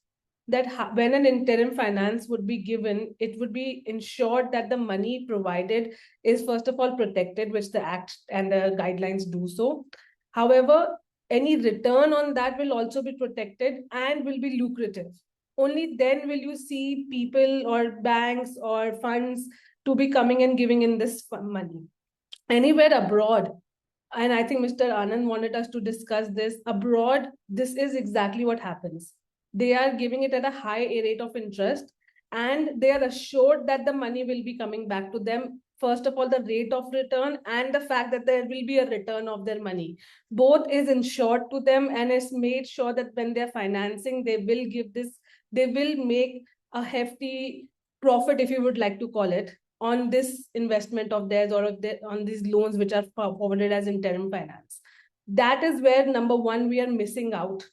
that when an interim finance would be given, it would be ensured that the money provided is first of all protected, which the Act and the guidelines do so. However, any return on that will also be protected and will be lucrative. Only then will you see people or banks or funds to be coming and giving in this money. Anywhere abroad, and I think Mr. Anand wanted us to discuss this, abroad, this is exactly what happens. They are giving it at a high rate of interest, and they are assured that the money will be coming back to them first of all, the rate of return and the fact that there will be a return of their money. Both is ensured to them, and it's made sure that when they're financing, they will make a hefty profit, if you would like to call it, on this investment of theirs, or on these loans which are forwarded as interim finance. That is where, number one, we are missing out.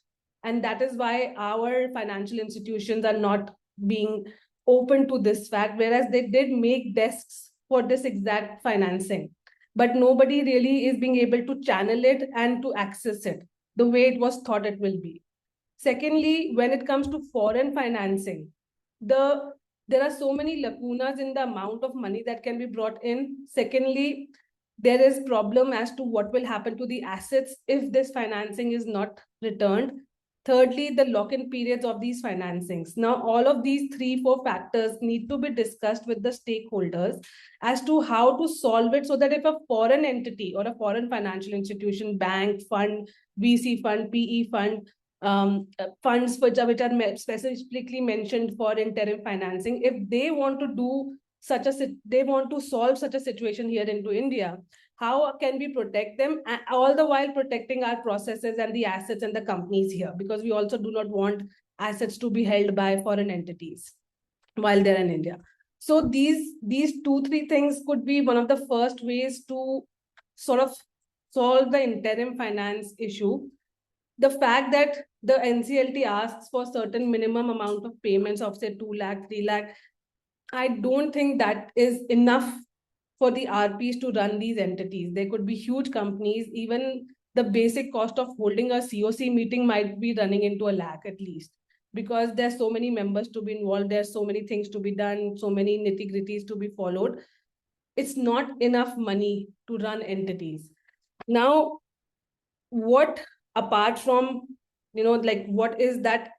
And that is why our financial institutions are not being open to this fact, whereas they did make desks for this exact financing. But nobody really is being able to channel it and to access it the way it was thought it will be. Secondly, when it comes to foreign financing, there are so many lacunas in the amount of money that can be brought in. Secondly, there is problem as to what will happen to the assets if this financing is not returned. Thirdly, the lock-in periods of these financings. Now, all of these 3-4 factors need to be discussed with the stakeholders as to how to solve it, so that if a foreign entity or a foreign financial institution, bank, fund, VC fund, PE fund, funds which are specifically mentioned for interim financing, if they want to solve such a situation here into India, how can we protect them, all the while protecting our processes and the assets and the companies here? Because we also do not want assets to be held by foreign entities while they're in India. So these 2-3 things could be one of the first ways to sort of solve the interim finance issue. The fact that the NCLT asks for certain minimum amount of payments of say 2 lakh, 3 lakh, I don't think that is enough for the RPs to run these entities. They could be huge companies. Even the basic cost of holding a COC meeting might be running into a lakh at least, because there's so many members to be involved, there's so many things to be done, so many nitty-gritties to be followed. It's not enough money to run entities. Now, what apart from, what is that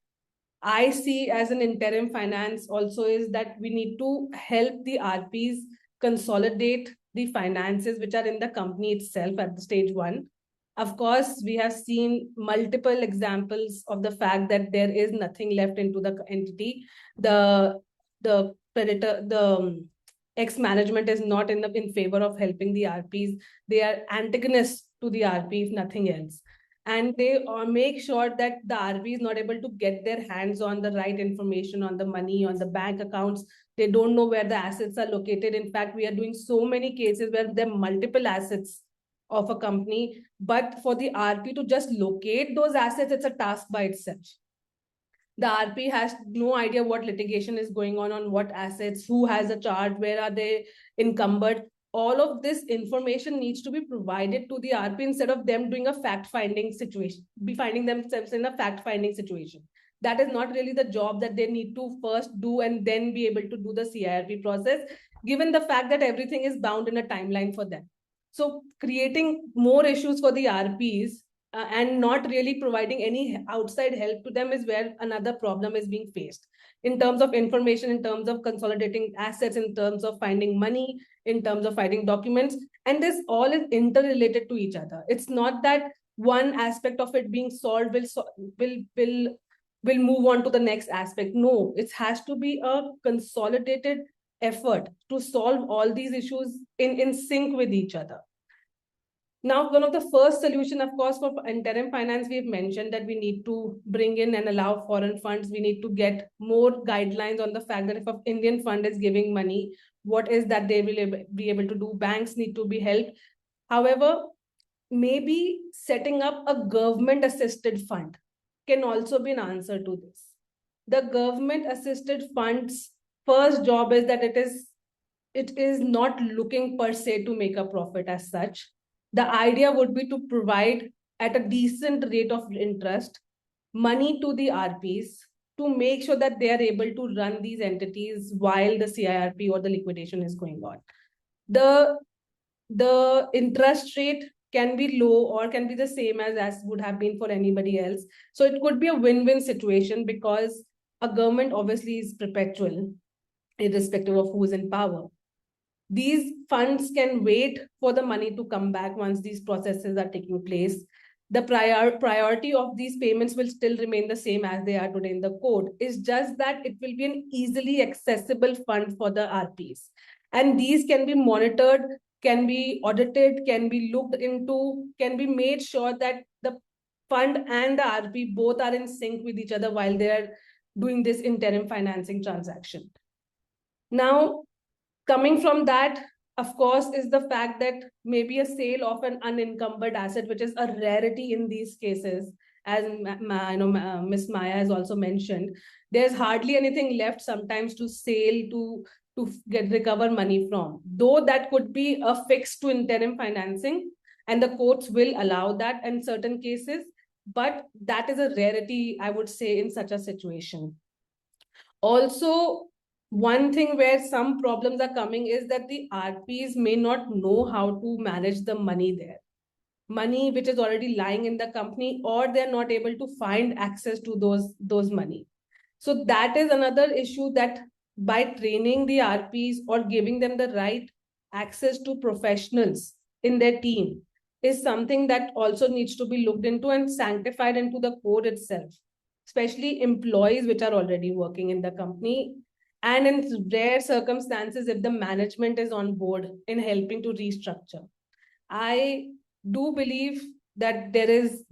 I see as an interim finance also is that we need to help the RPs consolidate the finances which are in the company itself at the stage 1. Of course, we have seen multiple examples of the fact that there is nothing left into the entity. The predator, the ex-management is not in favor of helping the RPs. They are antagonists to the RP, if nothing else. And they make sure that the RP is not able to get their hands on the right information on the money, on the bank accounts. They don't know where the assets are located. In fact, we are doing so many cases where there are multiple assets of a company, but for the RP to just locate those assets, it's a task by itself. The RP has no idea what litigation is going on what assets, who has a charge, where are they encumbered. All of this information needs to be provided to the RP instead of them doing a fact-finding situation, finding themselves in a fact-finding situation. That is not really the job that they need to first do and then be able to do the CIRP process, given the fact that everything is bound in a timeline for them. So creating more issues for the RPs and not really providing any outside help to them is where another problem is being faced. In terms of information, in terms of consolidating assets, in terms of finding money, in terms of finding documents, and this all is interrelated to each other. It's not that one aspect of it being solved will move on to the next aspect. No, it has to be a consolidated effort to solve all these issues in sync with each other. Now, one of the first solution, of course, for interim finance, we've mentioned that we need to bring in and allow foreign funds. We need to get more guidelines on the fact that if an Indian fund is giving money, what is that they will be able to do? Banks need to be helped. However, maybe setting up a government-assisted fund can also be an answer to this. The government-assisted fund's first job is that it is not looking per se to make a profit as such. The idea would be to provide at a decent rate of interest money to the RPs to make sure that they are able to run these entities while the CIRP or the liquidation is going on. The interest rate can be low or can be the same as would have been for anybody else. So it could be a win-win situation, because a government obviously is perpetual, irrespective of who's in power. These funds can wait for the money to come back once these processes are taking place. The priority of these payments will still remain the same as they are today in the code. It's just that it will be an easily accessible fund for the RPs. And these can be monitored, can be audited, can be looked into, can be made sure that the fund and the RP both are in sync with each other while they are doing this interim financing transaction. Now, coming from that, of course, is the fact that maybe a sale of an unencumbered asset, which is a rarity in these cases, as Ms. Maya has also mentioned, there's hardly anything left sometimes to sell to recover money from. Though that could be a fix to interim financing, and the courts will allow that in certain cases, but that is a rarity, I would say, in such a situation. Also, one thing where some problems are coming is that the RPs may not know how to manage the money there. Money which is already lying in the company, or they're not able to find access to those money. So that is another issue, that by training the RPs or giving them the right access to professionals in their team is something that also needs to be looked into and sanctified into the code itself, especially employees which are already working in the company. And in rare circumstances, if the management is on board in helping to restructure. I do believe that there is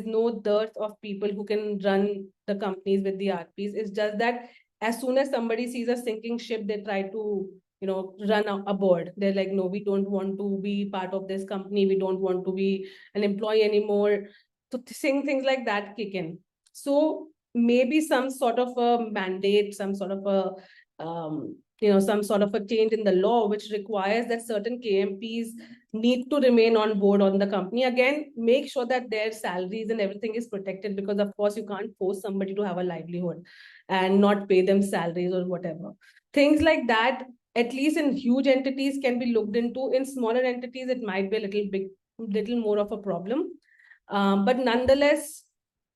no dearth of people who can run the companies with the RPs. It's just that as soon as somebody sees a sinking ship, they try to run aboard. They're like, no, we don't want to be part of this company. We don't want to be an employee anymore. So things like that kick in. So maybe some sort of a mandate, some sort of a some sort of a change in the law which requires that certain KMPs need to remain on board on the company. Again, make sure that their salaries and everything is protected, because of course you can't force somebody to have a livelihood and not pay them salaries or whatever. Things like that, at least in huge entities, can be looked into. In smaller entities, it might be a little more of a problem. But nonetheless,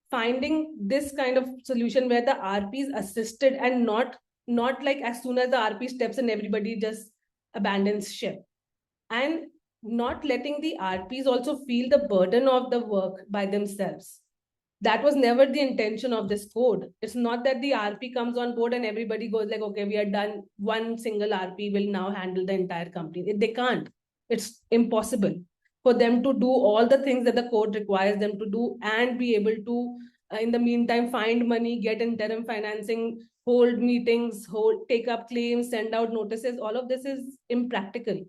finding this kind of solution where the RP is assisted and not like as soon as the RP steps in, everybody just abandons ship. And not letting the RPs also feel the burden of the work by themselves. That was never the intention of this code. It's not that the RP comes on board and everybody goes like, okay, we are done. One single RP will now handle the entire company. They can't. It's impossible for them to do all the things that the code requires them to do and be able to, in the meantime, find money, get interim financing, hold meetings, take up claims, send out notices. All of this is impractical.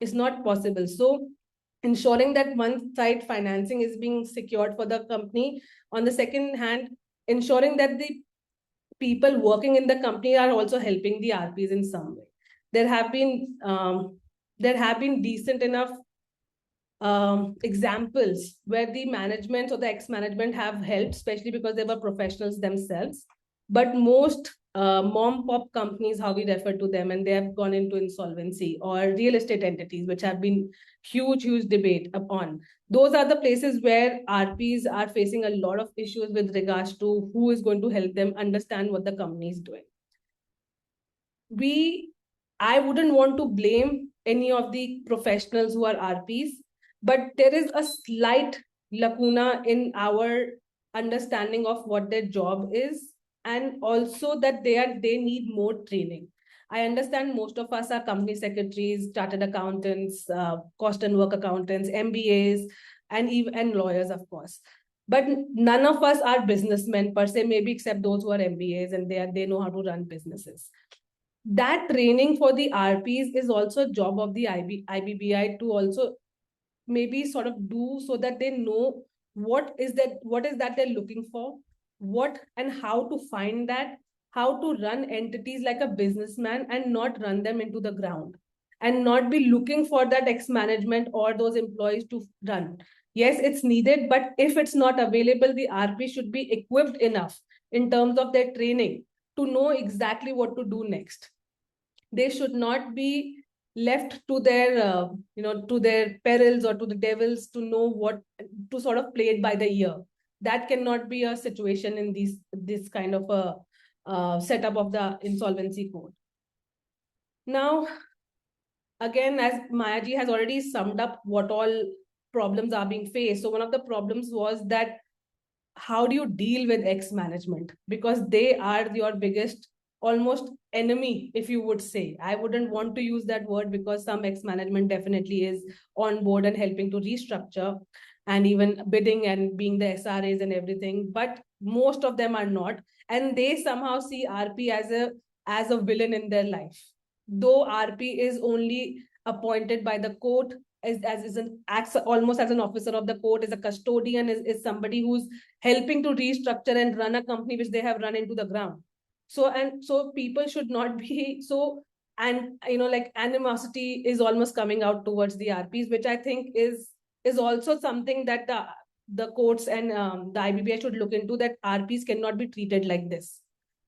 It's not possible. So ensuring that one side financing is being secured for the company. On the second hand, ensuring that the people working in the company are also helping the RPs in some way. There have been decent enough examples where the management or the ex-management have helped, especially because they were professionals themselves. But most mom pop companies, how we refer to them, and they have gone into insolvency, or real estate entities, which have been huge debate upon. Those are the places where RPs are facing a lot of issues with regards to who is going to help them understand what the company is doing. I wouldn't want to blame any of the professionals who are RPs, but there is a slight lacuna in our understanding of what their job is, and also that they need more training. I understand most of us are company secretaries, chartered accountants, cost and work accountants, MBAs, and lawyers, of course. But none of us are businessmen per se, maybe except those who are MBAs and they know how to run businesses. That training for the RPs is also a job of the IBBI to also maybe sort of do, so that they know what is that they're looking for, what and how to find that, how to run entities like a businessman and not run them into the ground, and not be looking for that ex-management or those employees to run. Yes, it's needed, but if it's not available, the RP should be equipped enough in terms of their training to know exactly what to do next. They should not be left to their to their perils or to the devils to know what to sort of play it by the ear. That cannot be a situation in this kind of a setup of the insolvency code. Now, again, as Mayaji has already summed up what all problems are being faced. So one of the problems was that how do you deal with ex-management? Because they are your biggest almost enemy, if you would say. I wouldn't want to use that word because some ex-management definitely is on board and helping to restructure and even bidding and being the SRAs and everything, but most of them are not, and they somehow see RP as a villain in their life, though RP is only appointed by the court as an acts almost as an officer of the court, is a custodian, is somebody who's helping to restructure and run a company which they have run into the ground. So people should not be so, and like animosity is almost coming out towards the RPs, which I think is also something that the courts and the IBBI should look into, that RPs cannot be treated like this.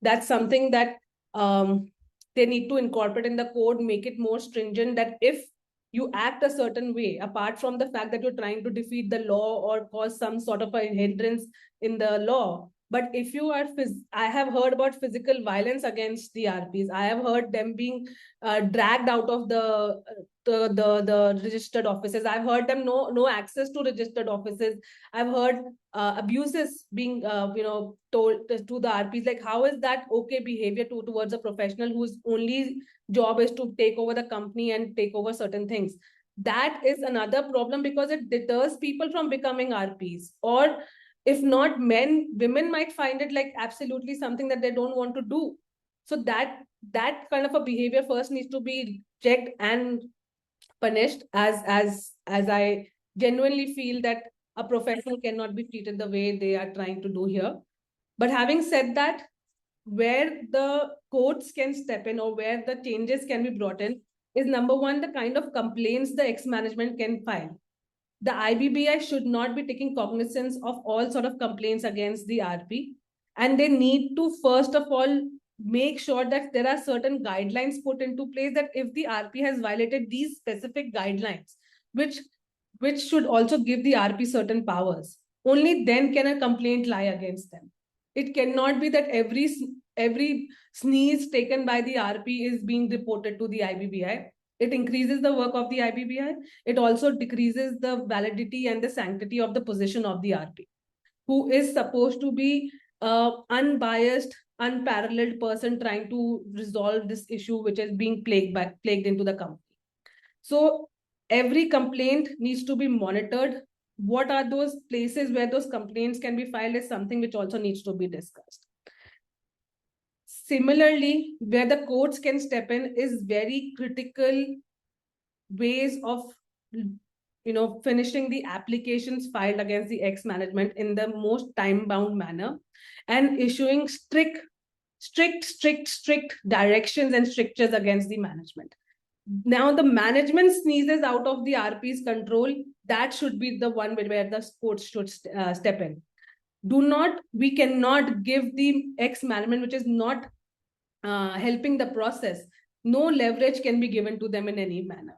That's something that they need to incorporate in the code, make it more stringent, that if you act a certain way, apart from the fact that you're trying to defeat the law or cause some sort of a hindrance in the law, but if you are, I have heard about physical violence against the RPs. I have heard them being dragged out of the registered offices. I've heard them no access to registered offices. I've heard abuses being told to the RPs. Like, how is that okay behavior towards a professional whose only job is to take over the company and take over certain things? That is another problem, because it deters people from becoming RPs. Or if not women might find it like absolutely something that they don't want to do. So that kind of a behavior first needs to be checked and punished, as I genuinely feel that a professional cannot be treated the way they are trying to do here. But having said that, where the courts can step in or where the changes can be brought in is, number one, the kind of complaints the ex-management can file. The IBBI should not be taking cognizance of all sort of complaints against the RP, and they need to first of all make sure that there are certain guidelines put into place, that if the RP has violated these specific guidelines, which should also give the RP certain powers, only then can a complaint lie against them. It cannot be that every sneeze taken by the RP is being reported to the IBBI. It increases the work of the IBBI. It also decreases the validity and the sanctity of the position of the RP, who is supposed to be unbiased, unparalleled person trying to resolve this issue which is being plagued into the company. So every complaint needs to be monitored. What are those places where those complaints can be filed is something which also needs to be discussed. Similarly, where the courts can step in is very critical ways of finishing the applications filed against the ex-management in the most time-bound manner, and issuing strict directions and strictures against the management. Now the management sneezes out of the RP's control, that should be the one where the courts should step in. We cannot give the ex-management, which is not helping the process, no leverage can be given to them in any manner.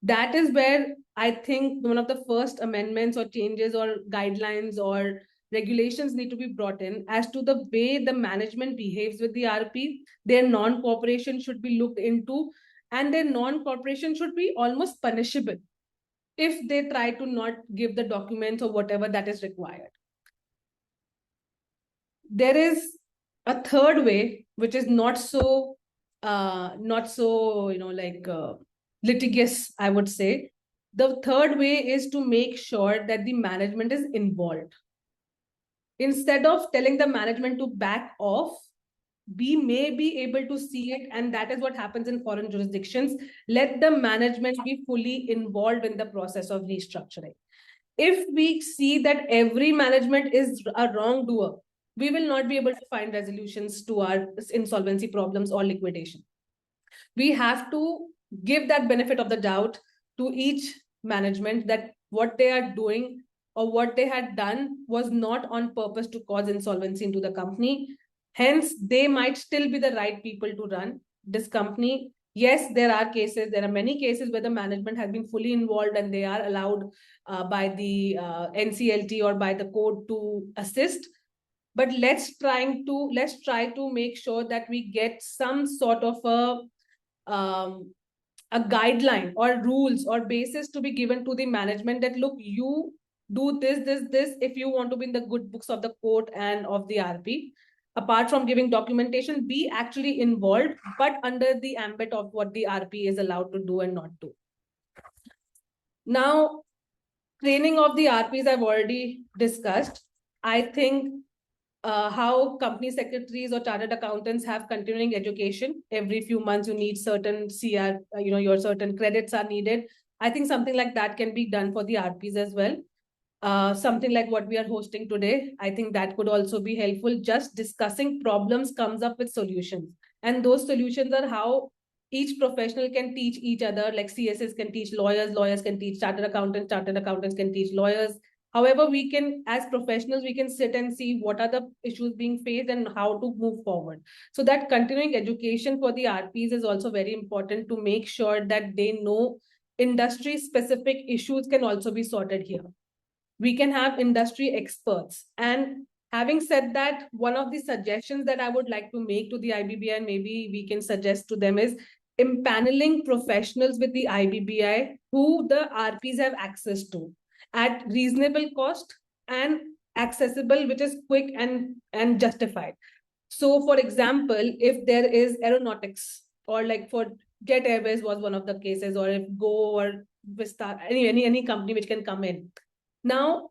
That is where I think one of the first amendments or changes or guidelines or regulations need to be brought in as to the way the management behaves with the RP. Their non-cooperation should be looked into, and their non-cooperation should be almost punishable if they try to not give the documents or whatever that is required. There is a third way, which is not so litigious, I would say. The third way is to make sure that the management is involved. Instead of telling the management to back off, we may be able to see it, and that is what happens in foreign jurisdictions. Let the management be fully involved in the process of restructuring. If we see that every management is a wrongdoer, we will not be able to find resolutions to our insolvency problems or liquidation. We have to give that benefit of the doubt to each management, that what they are doing or what they had done was not on purpose to cause insolvency into the company. Hence, they might still be the right people to run this company. Yes, there are many cases where the management has been fully involved and they are allowed by the NCLT or by the court to assist. But let's try to make sure that we get some sort of a guideline or rules or basis to be given to the management, that look, you do this if you want to be in the good books of the court and of the RP. apart from giving documentation, be actually involved, but under the ambit of what the RP is allowed to do and not do. Now, training of the RPs I've already discussed. I think how company secretaries or chartered accountants have continuing education. Every few months you need certain CR, your certain credits are needed. I think something like that can be done for the RPs as well. Something like what we are hosting today, I think that could also be helpful. Just discussing problems comes up with solutions. And those solutions are how each professional can teach each other, like CSS can teach lawyers, lawyers can teach chartered accountants can teach lawyers. However, we can, as professionals, we can sit and see what are the issues being faced and how to move forward. So that continuing education for the RPs is also very important to make sure that they know industry specific issues can also be sorted here. We can have industry experts. And having said that, one of the suggestions that I would like to make to the IBBI, and maybe we can suggest to them, is empaneling professionals with the IBBI who the RPs have access to at reasonable cost and accessible, which is quick and justified. So for example, if there is aeronautics, or like for Jet Airways was one of the cases, or if Go or Vista, any company which can come in. Now,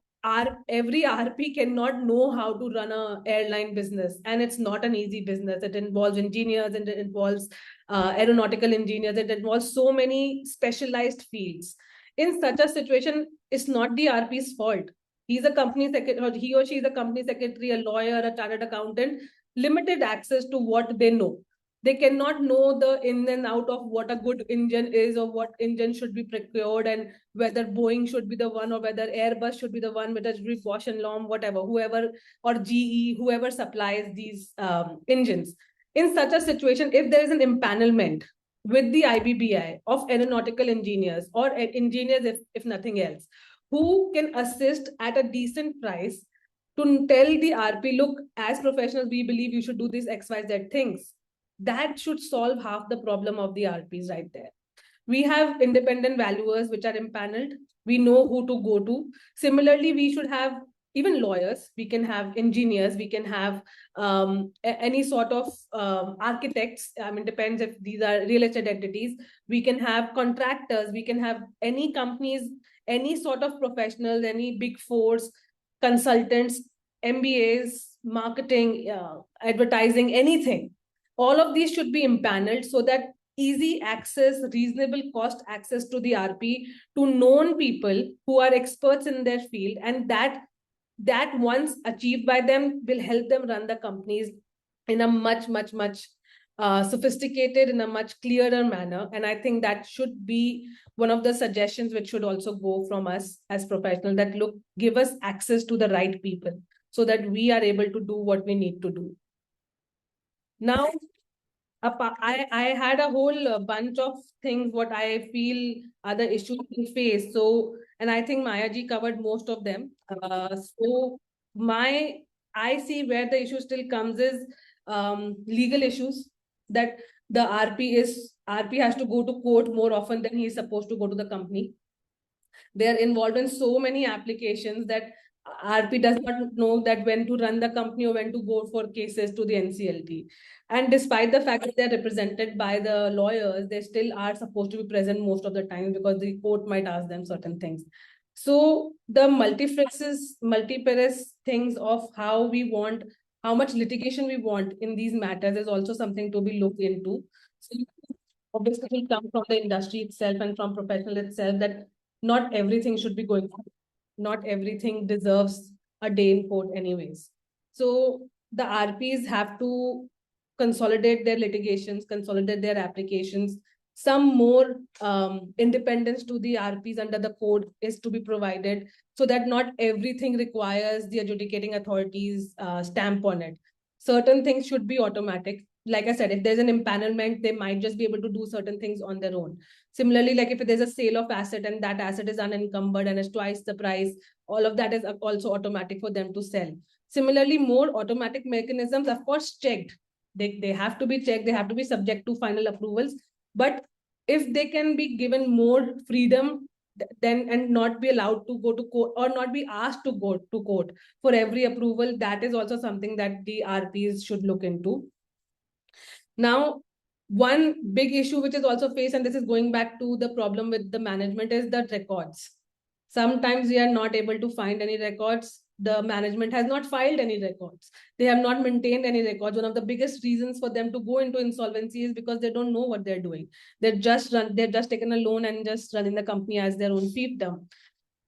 every RP cannot know how to run an airline business, and it's not an easy business. It involves engineers, and it involves aeronautical engineers. It involves so many specialized fields. In such a situation, it's not the RP's fault. He's a company secretary, or he or she is a company secretary, a lawyer, a chartered accountant, limited access to what they know. They cannot know the in and out of what a good engine is, or what engine should be procured, and whether Boeing should be the one, or whether Airbus should be the one, whether it be Bosch and Lomb, whatever, whoever, or GE, whoever supplies these engines. In such a situation, if there is an empanelment with the IBBI of aeronautical engineers, or engineers, if nothing else, who can assist at a decent price to tell the RP, look, as professionals, we believe you should do these XYZ things. That should solve half the problem of the RPs right there. We have independent valuers which are impaneled. We know who to go to. Similarly, we should have even lawyers. We can have engineers. We can have any sort of architects. I mean, depends if these are real estate entities. We can have contractors. We can have any companies, any sort of professionals, any big fours, consultants, MBAs, marketing, advertising, anything. All of these should be impaneled so that easy access, reasonable cost access to the RP, to known people who are experts in their field, and that once achieved by them will help them run the companies in a much sophisticated, in a much clearer manner. And I think that should be one of the suggestions which should also go from us as professionals, that look, give us access to the right people so that we are able to do what we need to do. Now, I had a whole bunch of things what I feel are the issues we face. So, and I think Maya ji covered most of them. So I see where the issue still comes is legal issues, that the RP has to go to court more often than he is supposed to go to the company. They are involved in so many applications that RP does not know that when to run the company or when to go for cases to the NCLT. And despite the fact that they're represented by the lawyers, they still are supposed to be present most of the time because the court might ask them certain things. So the multifarious things of how much litigation we want in these matters is also something to be looked into. So obviously it will come from the industry itself and from professional itself, that not everything should be going on. Not everything deserves a day in court anyways. So the RPs have to consolidate their litigations, consolidate their applications. Some more independence to the RPs under the code is to be provided, so that not everything requires the adjudicating authorities' stamp on it. Certain things should be automatic. Like I said, if there's an empanelment, they might just be able to do certain things on their own. Similarly, like if there's a sale of asset and that asset is unencumbered and is twice the price, all of that is also automatic for them to sell. Similarly, more automatic mechanisms, of course, checked. They have to be checked. They have to be subject to final approvals. But if they can be given more freedom, then and not be allowed to go to court or not be asked to go to court for every approval. That is also something that the RPs should look into. Now, one big issue which is also faced, and this is going back to the problem with the management, is the records. Sometimes we are not able to find any records. The management has not filed any records. They have not maintained any records. One of the biggest reasons for them to go into insolvency is because they don't know what they're doing. They're just taken a loan and just running the company as their own fiefdom.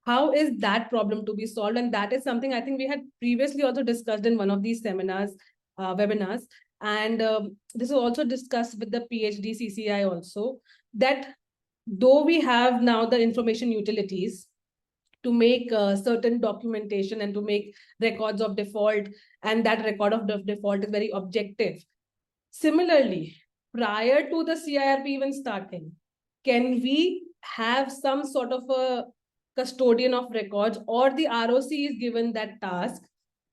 How is that problem to be solved? And that is something I think we had previously also discussed in one of these seminars, webinars. And this was also discussed with the PhD CCI also, that though we have now the information utilities to make certain documentation and to make records of default, and that record of default is very objective. Similarly, prior to the CIRP even starting, can we have some sort of a custodian of records, or the ROC is given that task,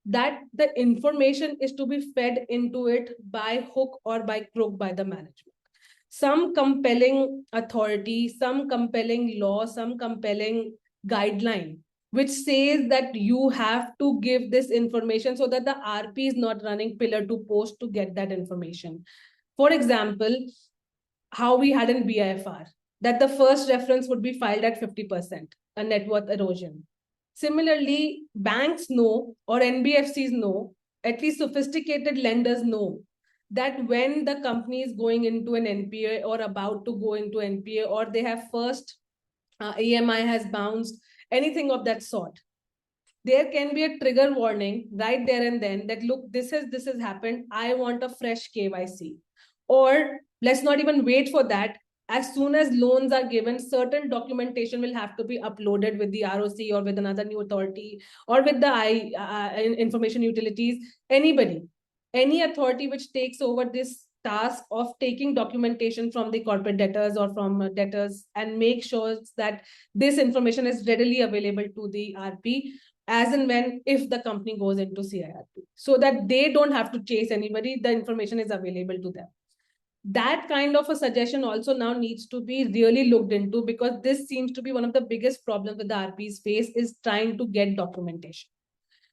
that the information is to be fed into it by hook or by crook by the management? Some compelling authority, some compelling law, some compelling guideline which says that you have to give this information, so that the RP is not running pillar to post to get that information. For example, how we had in BIFR, that the first reference would be filed at 50%, a net worth erosion. Similarly, banks know, or NBFCs know, at least sophisticated lenders know, that when the company is going into an NPA or about to go into NPA, or they have first EMI has bounced, anything of that sort, there can be a trigger warning right there and then that, look, this has happened, I want a fresh KYC. Or let's not even wait for that. As soon as loans are given, certain documentation will have to be uploaded with the ROC or with another new authority or with the information utilities, anybody, any authority which takes over this task of taking documentation from the corporate debtors or from debtors and make sure that this information is readily available to the RP as and when, if the company goes into CIRP, so that they don't have to chase anybody, the information is available to them. That kind of a suggestion also now needs to be really looked into, because this seems to be one of the biggest problems that the RPs face, is trying to get documentation.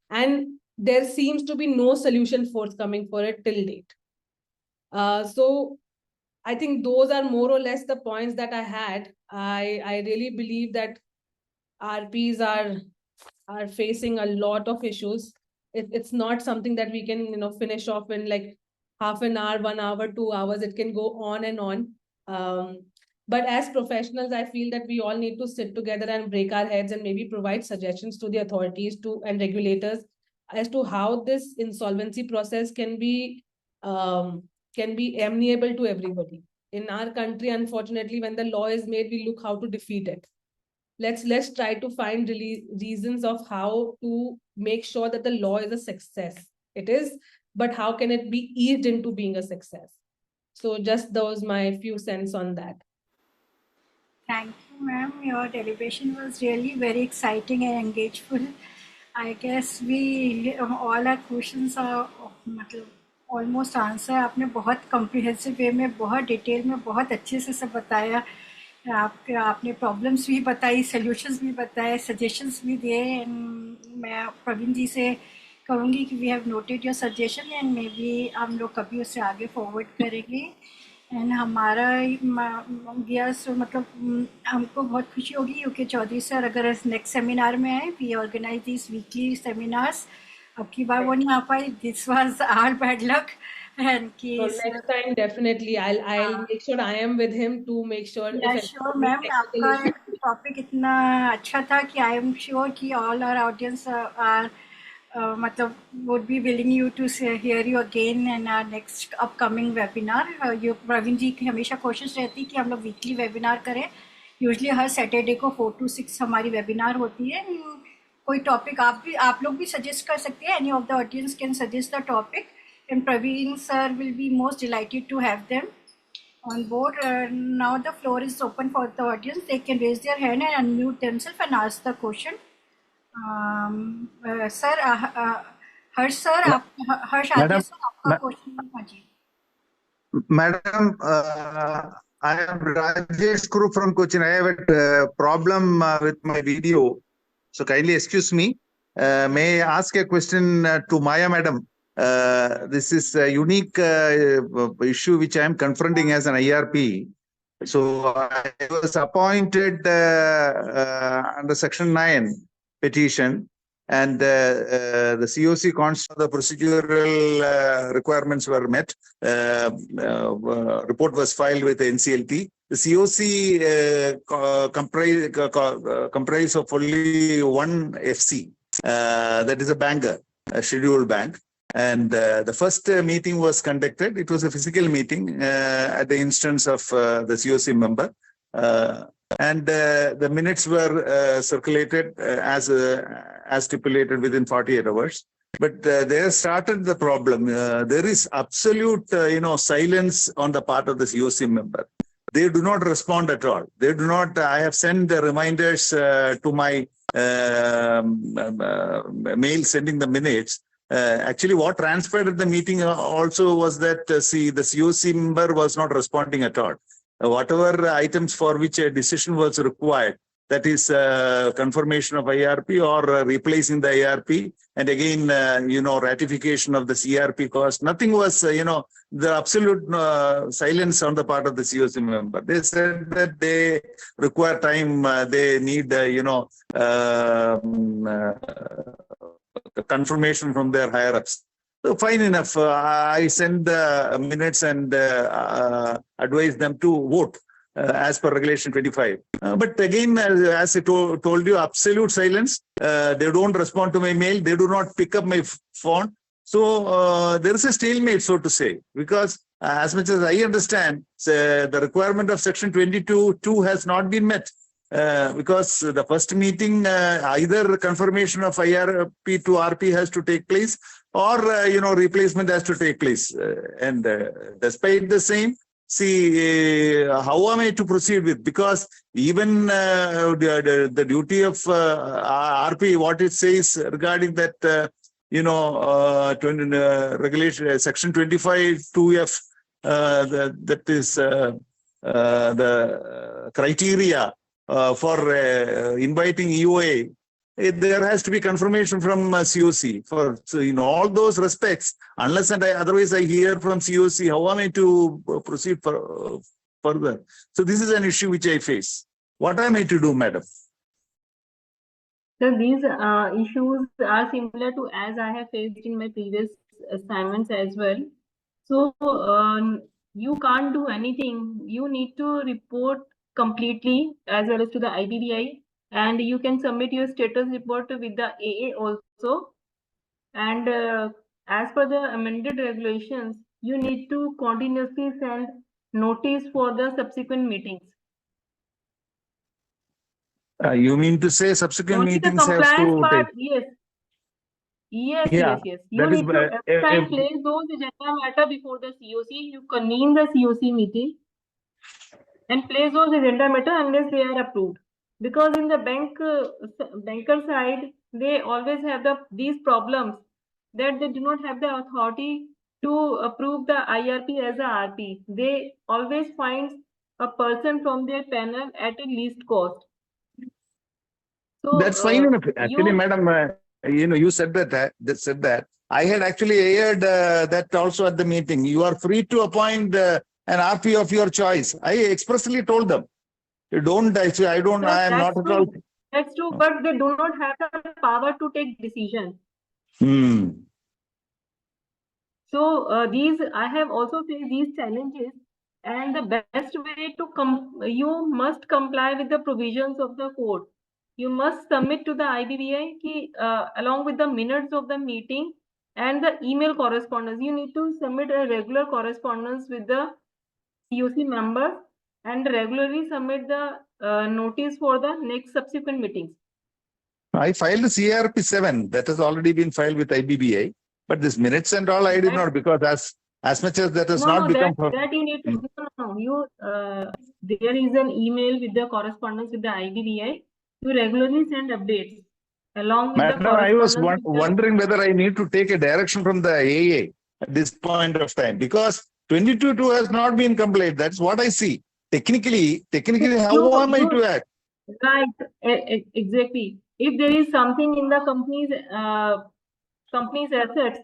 And there seems to be no solution forthcoming for it till date. So I think those are more or less the points that I had. I really believe that RPs are facing a lot of issues. It's not something that we can finish off in like half an hour, 1 hour, 2 hours. It can go on and on. But as professionals, I feel that we all need to sit together and break our heads and maybe provide suggestions to the authorities and regulators as to how this insolvency process can be amenable to everybody. In our country, unfortunately, when the law is made, we look how to defeat it. Let's try to find reasons of how to make sure that the law is a success. It is, but how can it be eased into being a success? So just those my few cents on that. Thank you, ma'am. Your deliberation was really very exciting and engageful. I guess all our questions are almost answer. आपने बहुत comprehensive way में, बहुत detail में, बहुत अच्छे से सब बताया. आपने प्रॉब्लम्स भी बताई, सॉल्यूशंस भी बताए, सजेशंस भी दिए. मैं प्रवीण जी से कहूँगी कि we have noted your suggestion and maybe हम लोग कभी उससे आगे फॉरवर्ड करेंगे. एंड हमारा हमको बहुत खुशी होगी क्योंकि चौधरी सर अगर नेक्स्ट सेमिनार में आए, we organise this weekly seminars. अब की बार वो नहीं आ पाई, this was our bad luck. And next time definitely I'll make sure I am with him to make sure. Yeah, sure, ma'am. आपका टॉपिक इतना अच्छा था कि I am sure कि all our audience are would be willing you to hear you again in our next upcoming webinar. Praveen जी की हमेशा कोशिश रहती है कि हम लोग वीकली वेबिनार करें. यूजली हर सैटरडे को 4 to 6 हमारी वेबिनार होती है. कोई टॉपिक आप लोग भी सजेस्ट कर सकते हैं. Any of the audience can suggest the topic. And Praveen sir will be most delighted to have them on board. Now the floor is open for the audience. They can raise their hand and unmute themselves and ask the question. Sir, Harsh sir, Harsh Adya sir, आपका question. Madam, I am Rajesh Kuru from Cochin. I have a problem with my video, so kindly excuse me. May I ask a question to Maya Madam? This is a unique issue which I am confronting as an IRP. So I was appointed under Section 9 petition, and the COC constitutes the procedural requirements were met. Report was filed with the NCLT. The COC comprise of only one FC, that is a banker, a scheduled bank. And the first meeting was conducted. It was a physical meeting at the instance of the COC member. And the minutes were circulated as stipulated within 48 hours. But there started the problem. There is absolute, silence on the part of the COC member. They do not respond at all. They do not. I have sent the reminders to my mail sending the minutes. Actually, what transpired at the meeting also was that, the COC member was not responding at all. Whatever items for which a decision was required, that is confirmation of IRP or replacing the IRP, and again, ratification of the CRP cost, nothing was, the absolute silence on the part of the COC member. They said that they require time, they need, confirmation from their higher-ups. So fine enough, I send the minutes and advise them to vote as per Regulation 25. But again, as I told you, absolute silence. They don't respond to my mail. They do not pick up my phone. So there is a stalemate, so to say, because as much as I understand, the requirement of Section 22(2) has not been met. Because the first meeting, either confirmation of IRP to RP has to take place, or replacement has to take place. And despite the same, see, how am I to proceed with? Because even the duty of RP, what it says regarding that, regulation Section 25(2)(f), that is the criteria for inviting EOA, there has to be confirmation from COC. So in all those respects, unless and otherwise I hear from COC, how am I to proceed further? So this is an issue which I face. What am I to do, madam? So these issues are similar to as I have faced in my previous assignments as well. So you can't do anything. You need to report completely as well as to the IBBI, and you can submit your status report with the AA also. And as per the amended regulations, you need to continuously send notice for the subsequent meetings. You mean to say subsequent Only meetings the have compliance to part, take? yes. Yes, Yeah, yes. You that is need to every time place those agenda matter before the COC. You convene the COC meeting and place those agenda matter unless they are approved. Because in the banker side, they always have these problems that they do not have the authority to approve the IRP as a RP. They always find a person from their panel at a least cost. So that's fine enough. Actually, madam, you said that. I had actually aired that also at the meeting. You are free to appoint an RP of your choice. I expressly told them. You don't actually, I don't, I am not at all. That's true, but they do not have the power to take decisions. So I have also faced these challenges, and the best way to you must comply with the provisions of the code. You must submit to the IBBI along with the minutes of the meeting and the email correspondence. You need to submit a regular correspondence with the COC members and regularly submit the notice for the next subsequent meetings. I filed the CRP 7 that has already been filed with IBBI, but this minutes and all I did not, because as much as that has not become. That you need to there is an email with the correspondence with the IBBI. You regularly send updates along with the correspondence. I was wondering whether I need to take a direction from the AA at this point of time, because 22(2) has not been complied. That's what I see. technically, how am I to act? Right, exactly. If there is something in the company's assets,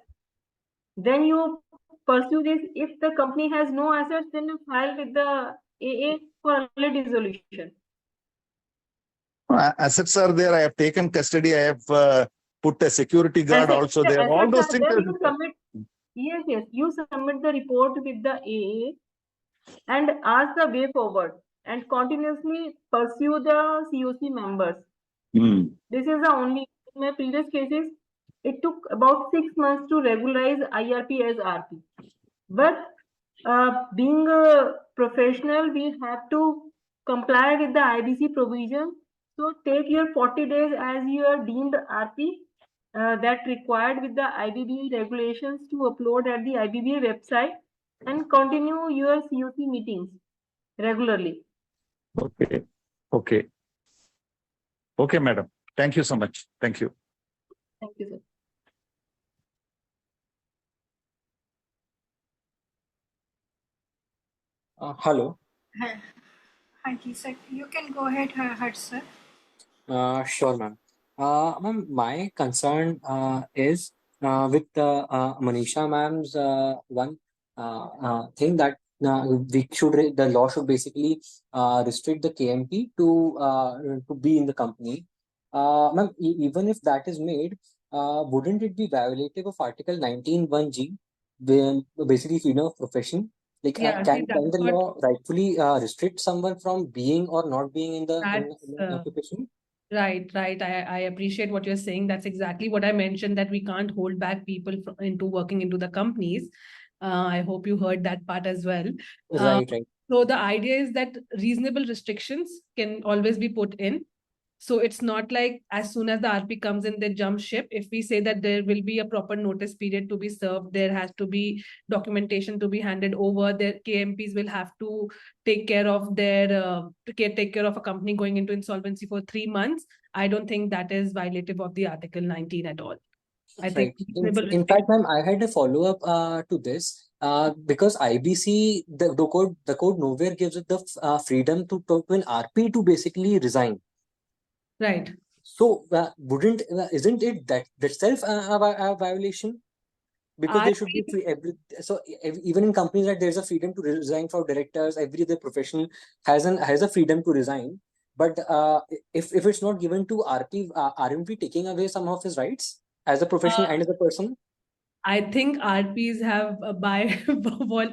then you pursue this. If the company has no assets, then you file with the AA for early dissolution. Assets are there. I have taken custody. I have put a security guard also there. All those things. You submit, yes, you submit the report with the AA and ask the way forward and continuously pursue the COC members. This is the only, in my previous cases, it took about 6 months to regularize IRP as RP. But being a professional, we have to comply with the IBC provision. So take your 40 days as your deemed RP that required with the IBBA regulations to upload at the IBBA website and continue your COC meetings regularly. Okay, madam. Thank you so much. Thank you. Thank you, sir. Hello. Hi, sir. You can go ahead, sir. Sure, ma'am. Ma'am, my concern is with Manisha ma'am's one thing that the law should basically restrict the KMP to be in the company. Ma'am, even if that is made, wouldn't it be violative of Article 19(1)(g), basically freedom of profession? Like, Yeah, can see, that's the what- law rightfully restrict someone from being or not being in the occupation? Right. I appreciate what you're saying. That's exactly what I mentioned, that we can't hold back people into working into the companies. I hope you heard that part as well. Right. So the idea is that reasonable restrictions can always be put in. So it's not like as soon as the RP comes in, they jump ship. If we say that there will be a proper notice period to be served, there has to be documentation to be handed over. Their KMPs will have to take care of take care of a company going into insolvency for 3 months. I don't think that is violative of the Article 19 at all. I think in fact, ma'am, I had a follow-up to this because IBC, the code nowhere gives it the freedom to an RP to basically resign. Right. So isn't it that itself a violation? Because there should be even in companies that there's a freedom to resign for directors, every other professional has a freedom to resign. But if it's not given to RP, aren't we taking away some of his rights as a professional and as a person? I think RPs have by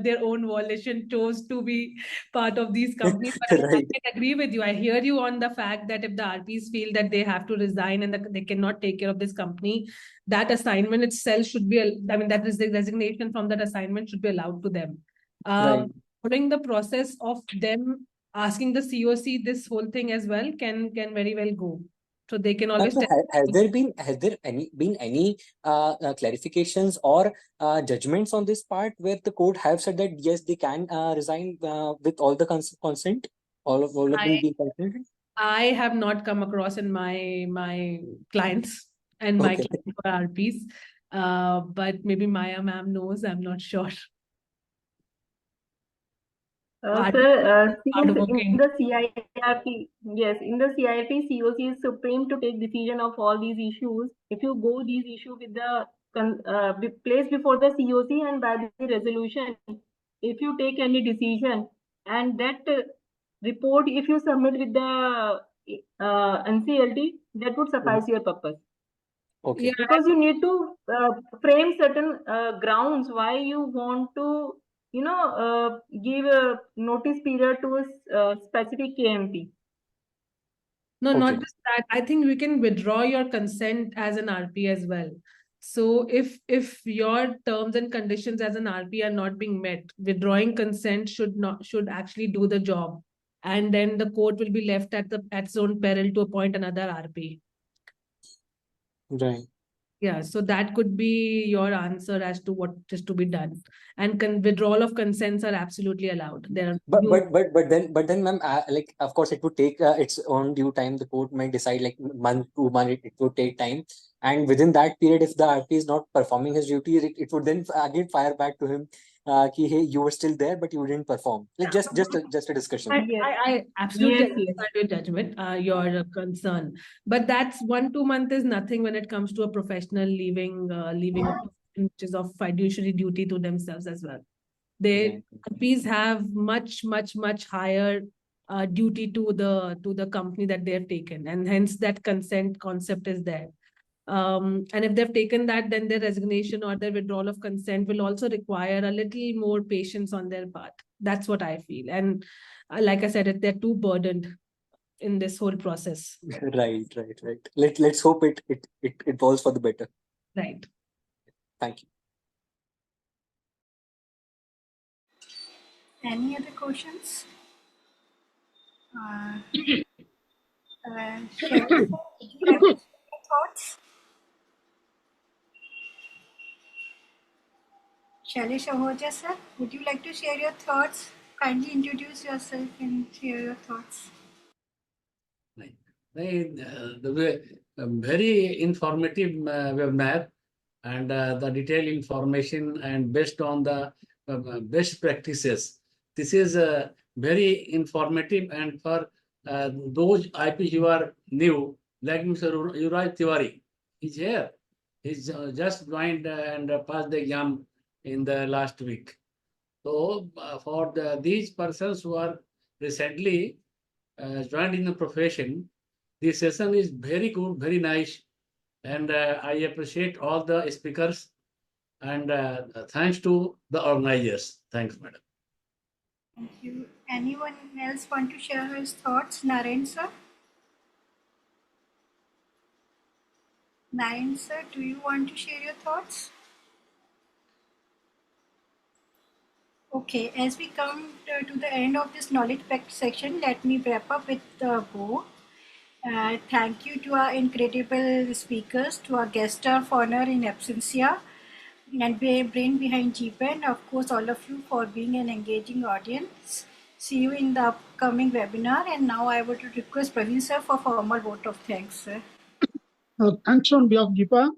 their own volition chose to be part of these companies. But Right. I agree with you. I hear you on the fact that if the RPs feel that they have to resign and they cannot take care of this company, that assignment itself should be, that is the resignation from that assignment should be allowed to them. Right. Following the process of them asking the COC, this whole thing as well can very well go. So they can always. Has there been any clarifications or judgments on this part where the court have said that yes, they can resign with all the consent, all of them being consented? I have not come across in my clients and my clients for RPs, but maybe Maya ma'am knows. I'm not sure. Sir, since in the CIRP, yes, in the CIRP, COC is supreme to take decision of all these issues. If you go these issues with the place before the COC and by the resolution, if you take any decision and that report, if you submit with the NCLT, that would suffice your purpose. Okay. Yeah, because you need to frame certain grounds why you want to, give a notice period to a specific KMP. No, not just that. I think we can withdraw your consent as an RP as well. So if your terms and conditions as an RP are not being met, withdrawing consent should actually do the job, and then the court will be left at its own peril to appoint another RP. Right. Yeah, so that could be your answer as to what is to be done, and withdrawal of consents are absolutely allowed. But then, ma'am, like of course it would take its own due time. The court might decide like month, 2 months. It would take time, and within that period, if the RP is not performing his duty, it would then again fire back to him कि hey, you were still there but you didn't perform. Like just a discussion. I absolutely Yes, yes. understand your judgment, your concern, but that's 1-2 months is nothing when it comes to a professional leaving a profession which is of fiduciary duty to themselves as well. They IPs have much higher duty to the company that they have taken, and hence that consent concept is there. And if they've taken that, then their resignation or their withdrawal of consent will also require a little more patience on their part. That's what I feel. And like I said, they're too burdened in this whole process. Right. Let's hope it evolves for the better. Right. Thank you. Any other questions? Shall we have thoughts? Shailesh Ahoja sir, would you like to share your thoughts? Kindly introduce yourself and share your thoughts. Very informative webinar, and the detailed information and based on the best practices. This is very informative, and for those IP who are new, like Mr. Yuraj Tiwari, he's here. He's just joined and passed the exam in the last week. So for these persons who are recently joined in the profession, the session is very good, very nice, and I appreciate all the speakers, and thanks to the organizers. Thanks, madam. Thank you. Anyone else want to share his thoughts? Naren sir? Naren sir, do you want to share your thoughts? Okay, as we come to the end of this knowledge pact section, let me wrap up with the bow. Thank you to our incredible speakers, to our guest star of honor in absentia, and brain behind GPAN, of course, all of you for being an engaging audience. See you in the upcoming webinar. And now I would request Praveen sir for formal vote of thanks, sir. Thanks on behalf of GPA.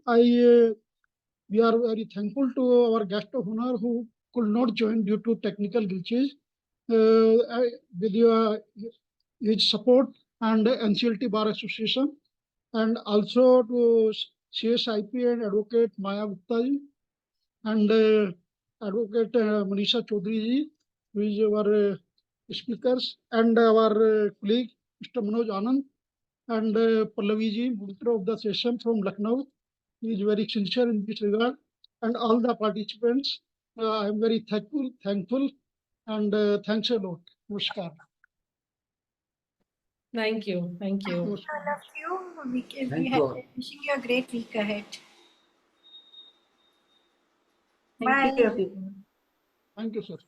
We are very thankful to our guest of honor who could not join due to technical glitches. With his support and NCLT Bar Association, and also to CSIP and Advocate Maya Gupta ji, and Advocate Manisha Chaudhary ji, who is our speakers, and our colleague Mr. Manoj Anand, and Pallavi ji, monitor of the session from Lucknow. He is very sincere in this regard, and all the participants. I am very thankful, and thanks a lot. Namaskar. Thank you. All of you. Wishing you a great week ahead. Thank Bye. you, everyone. Thank you, sir.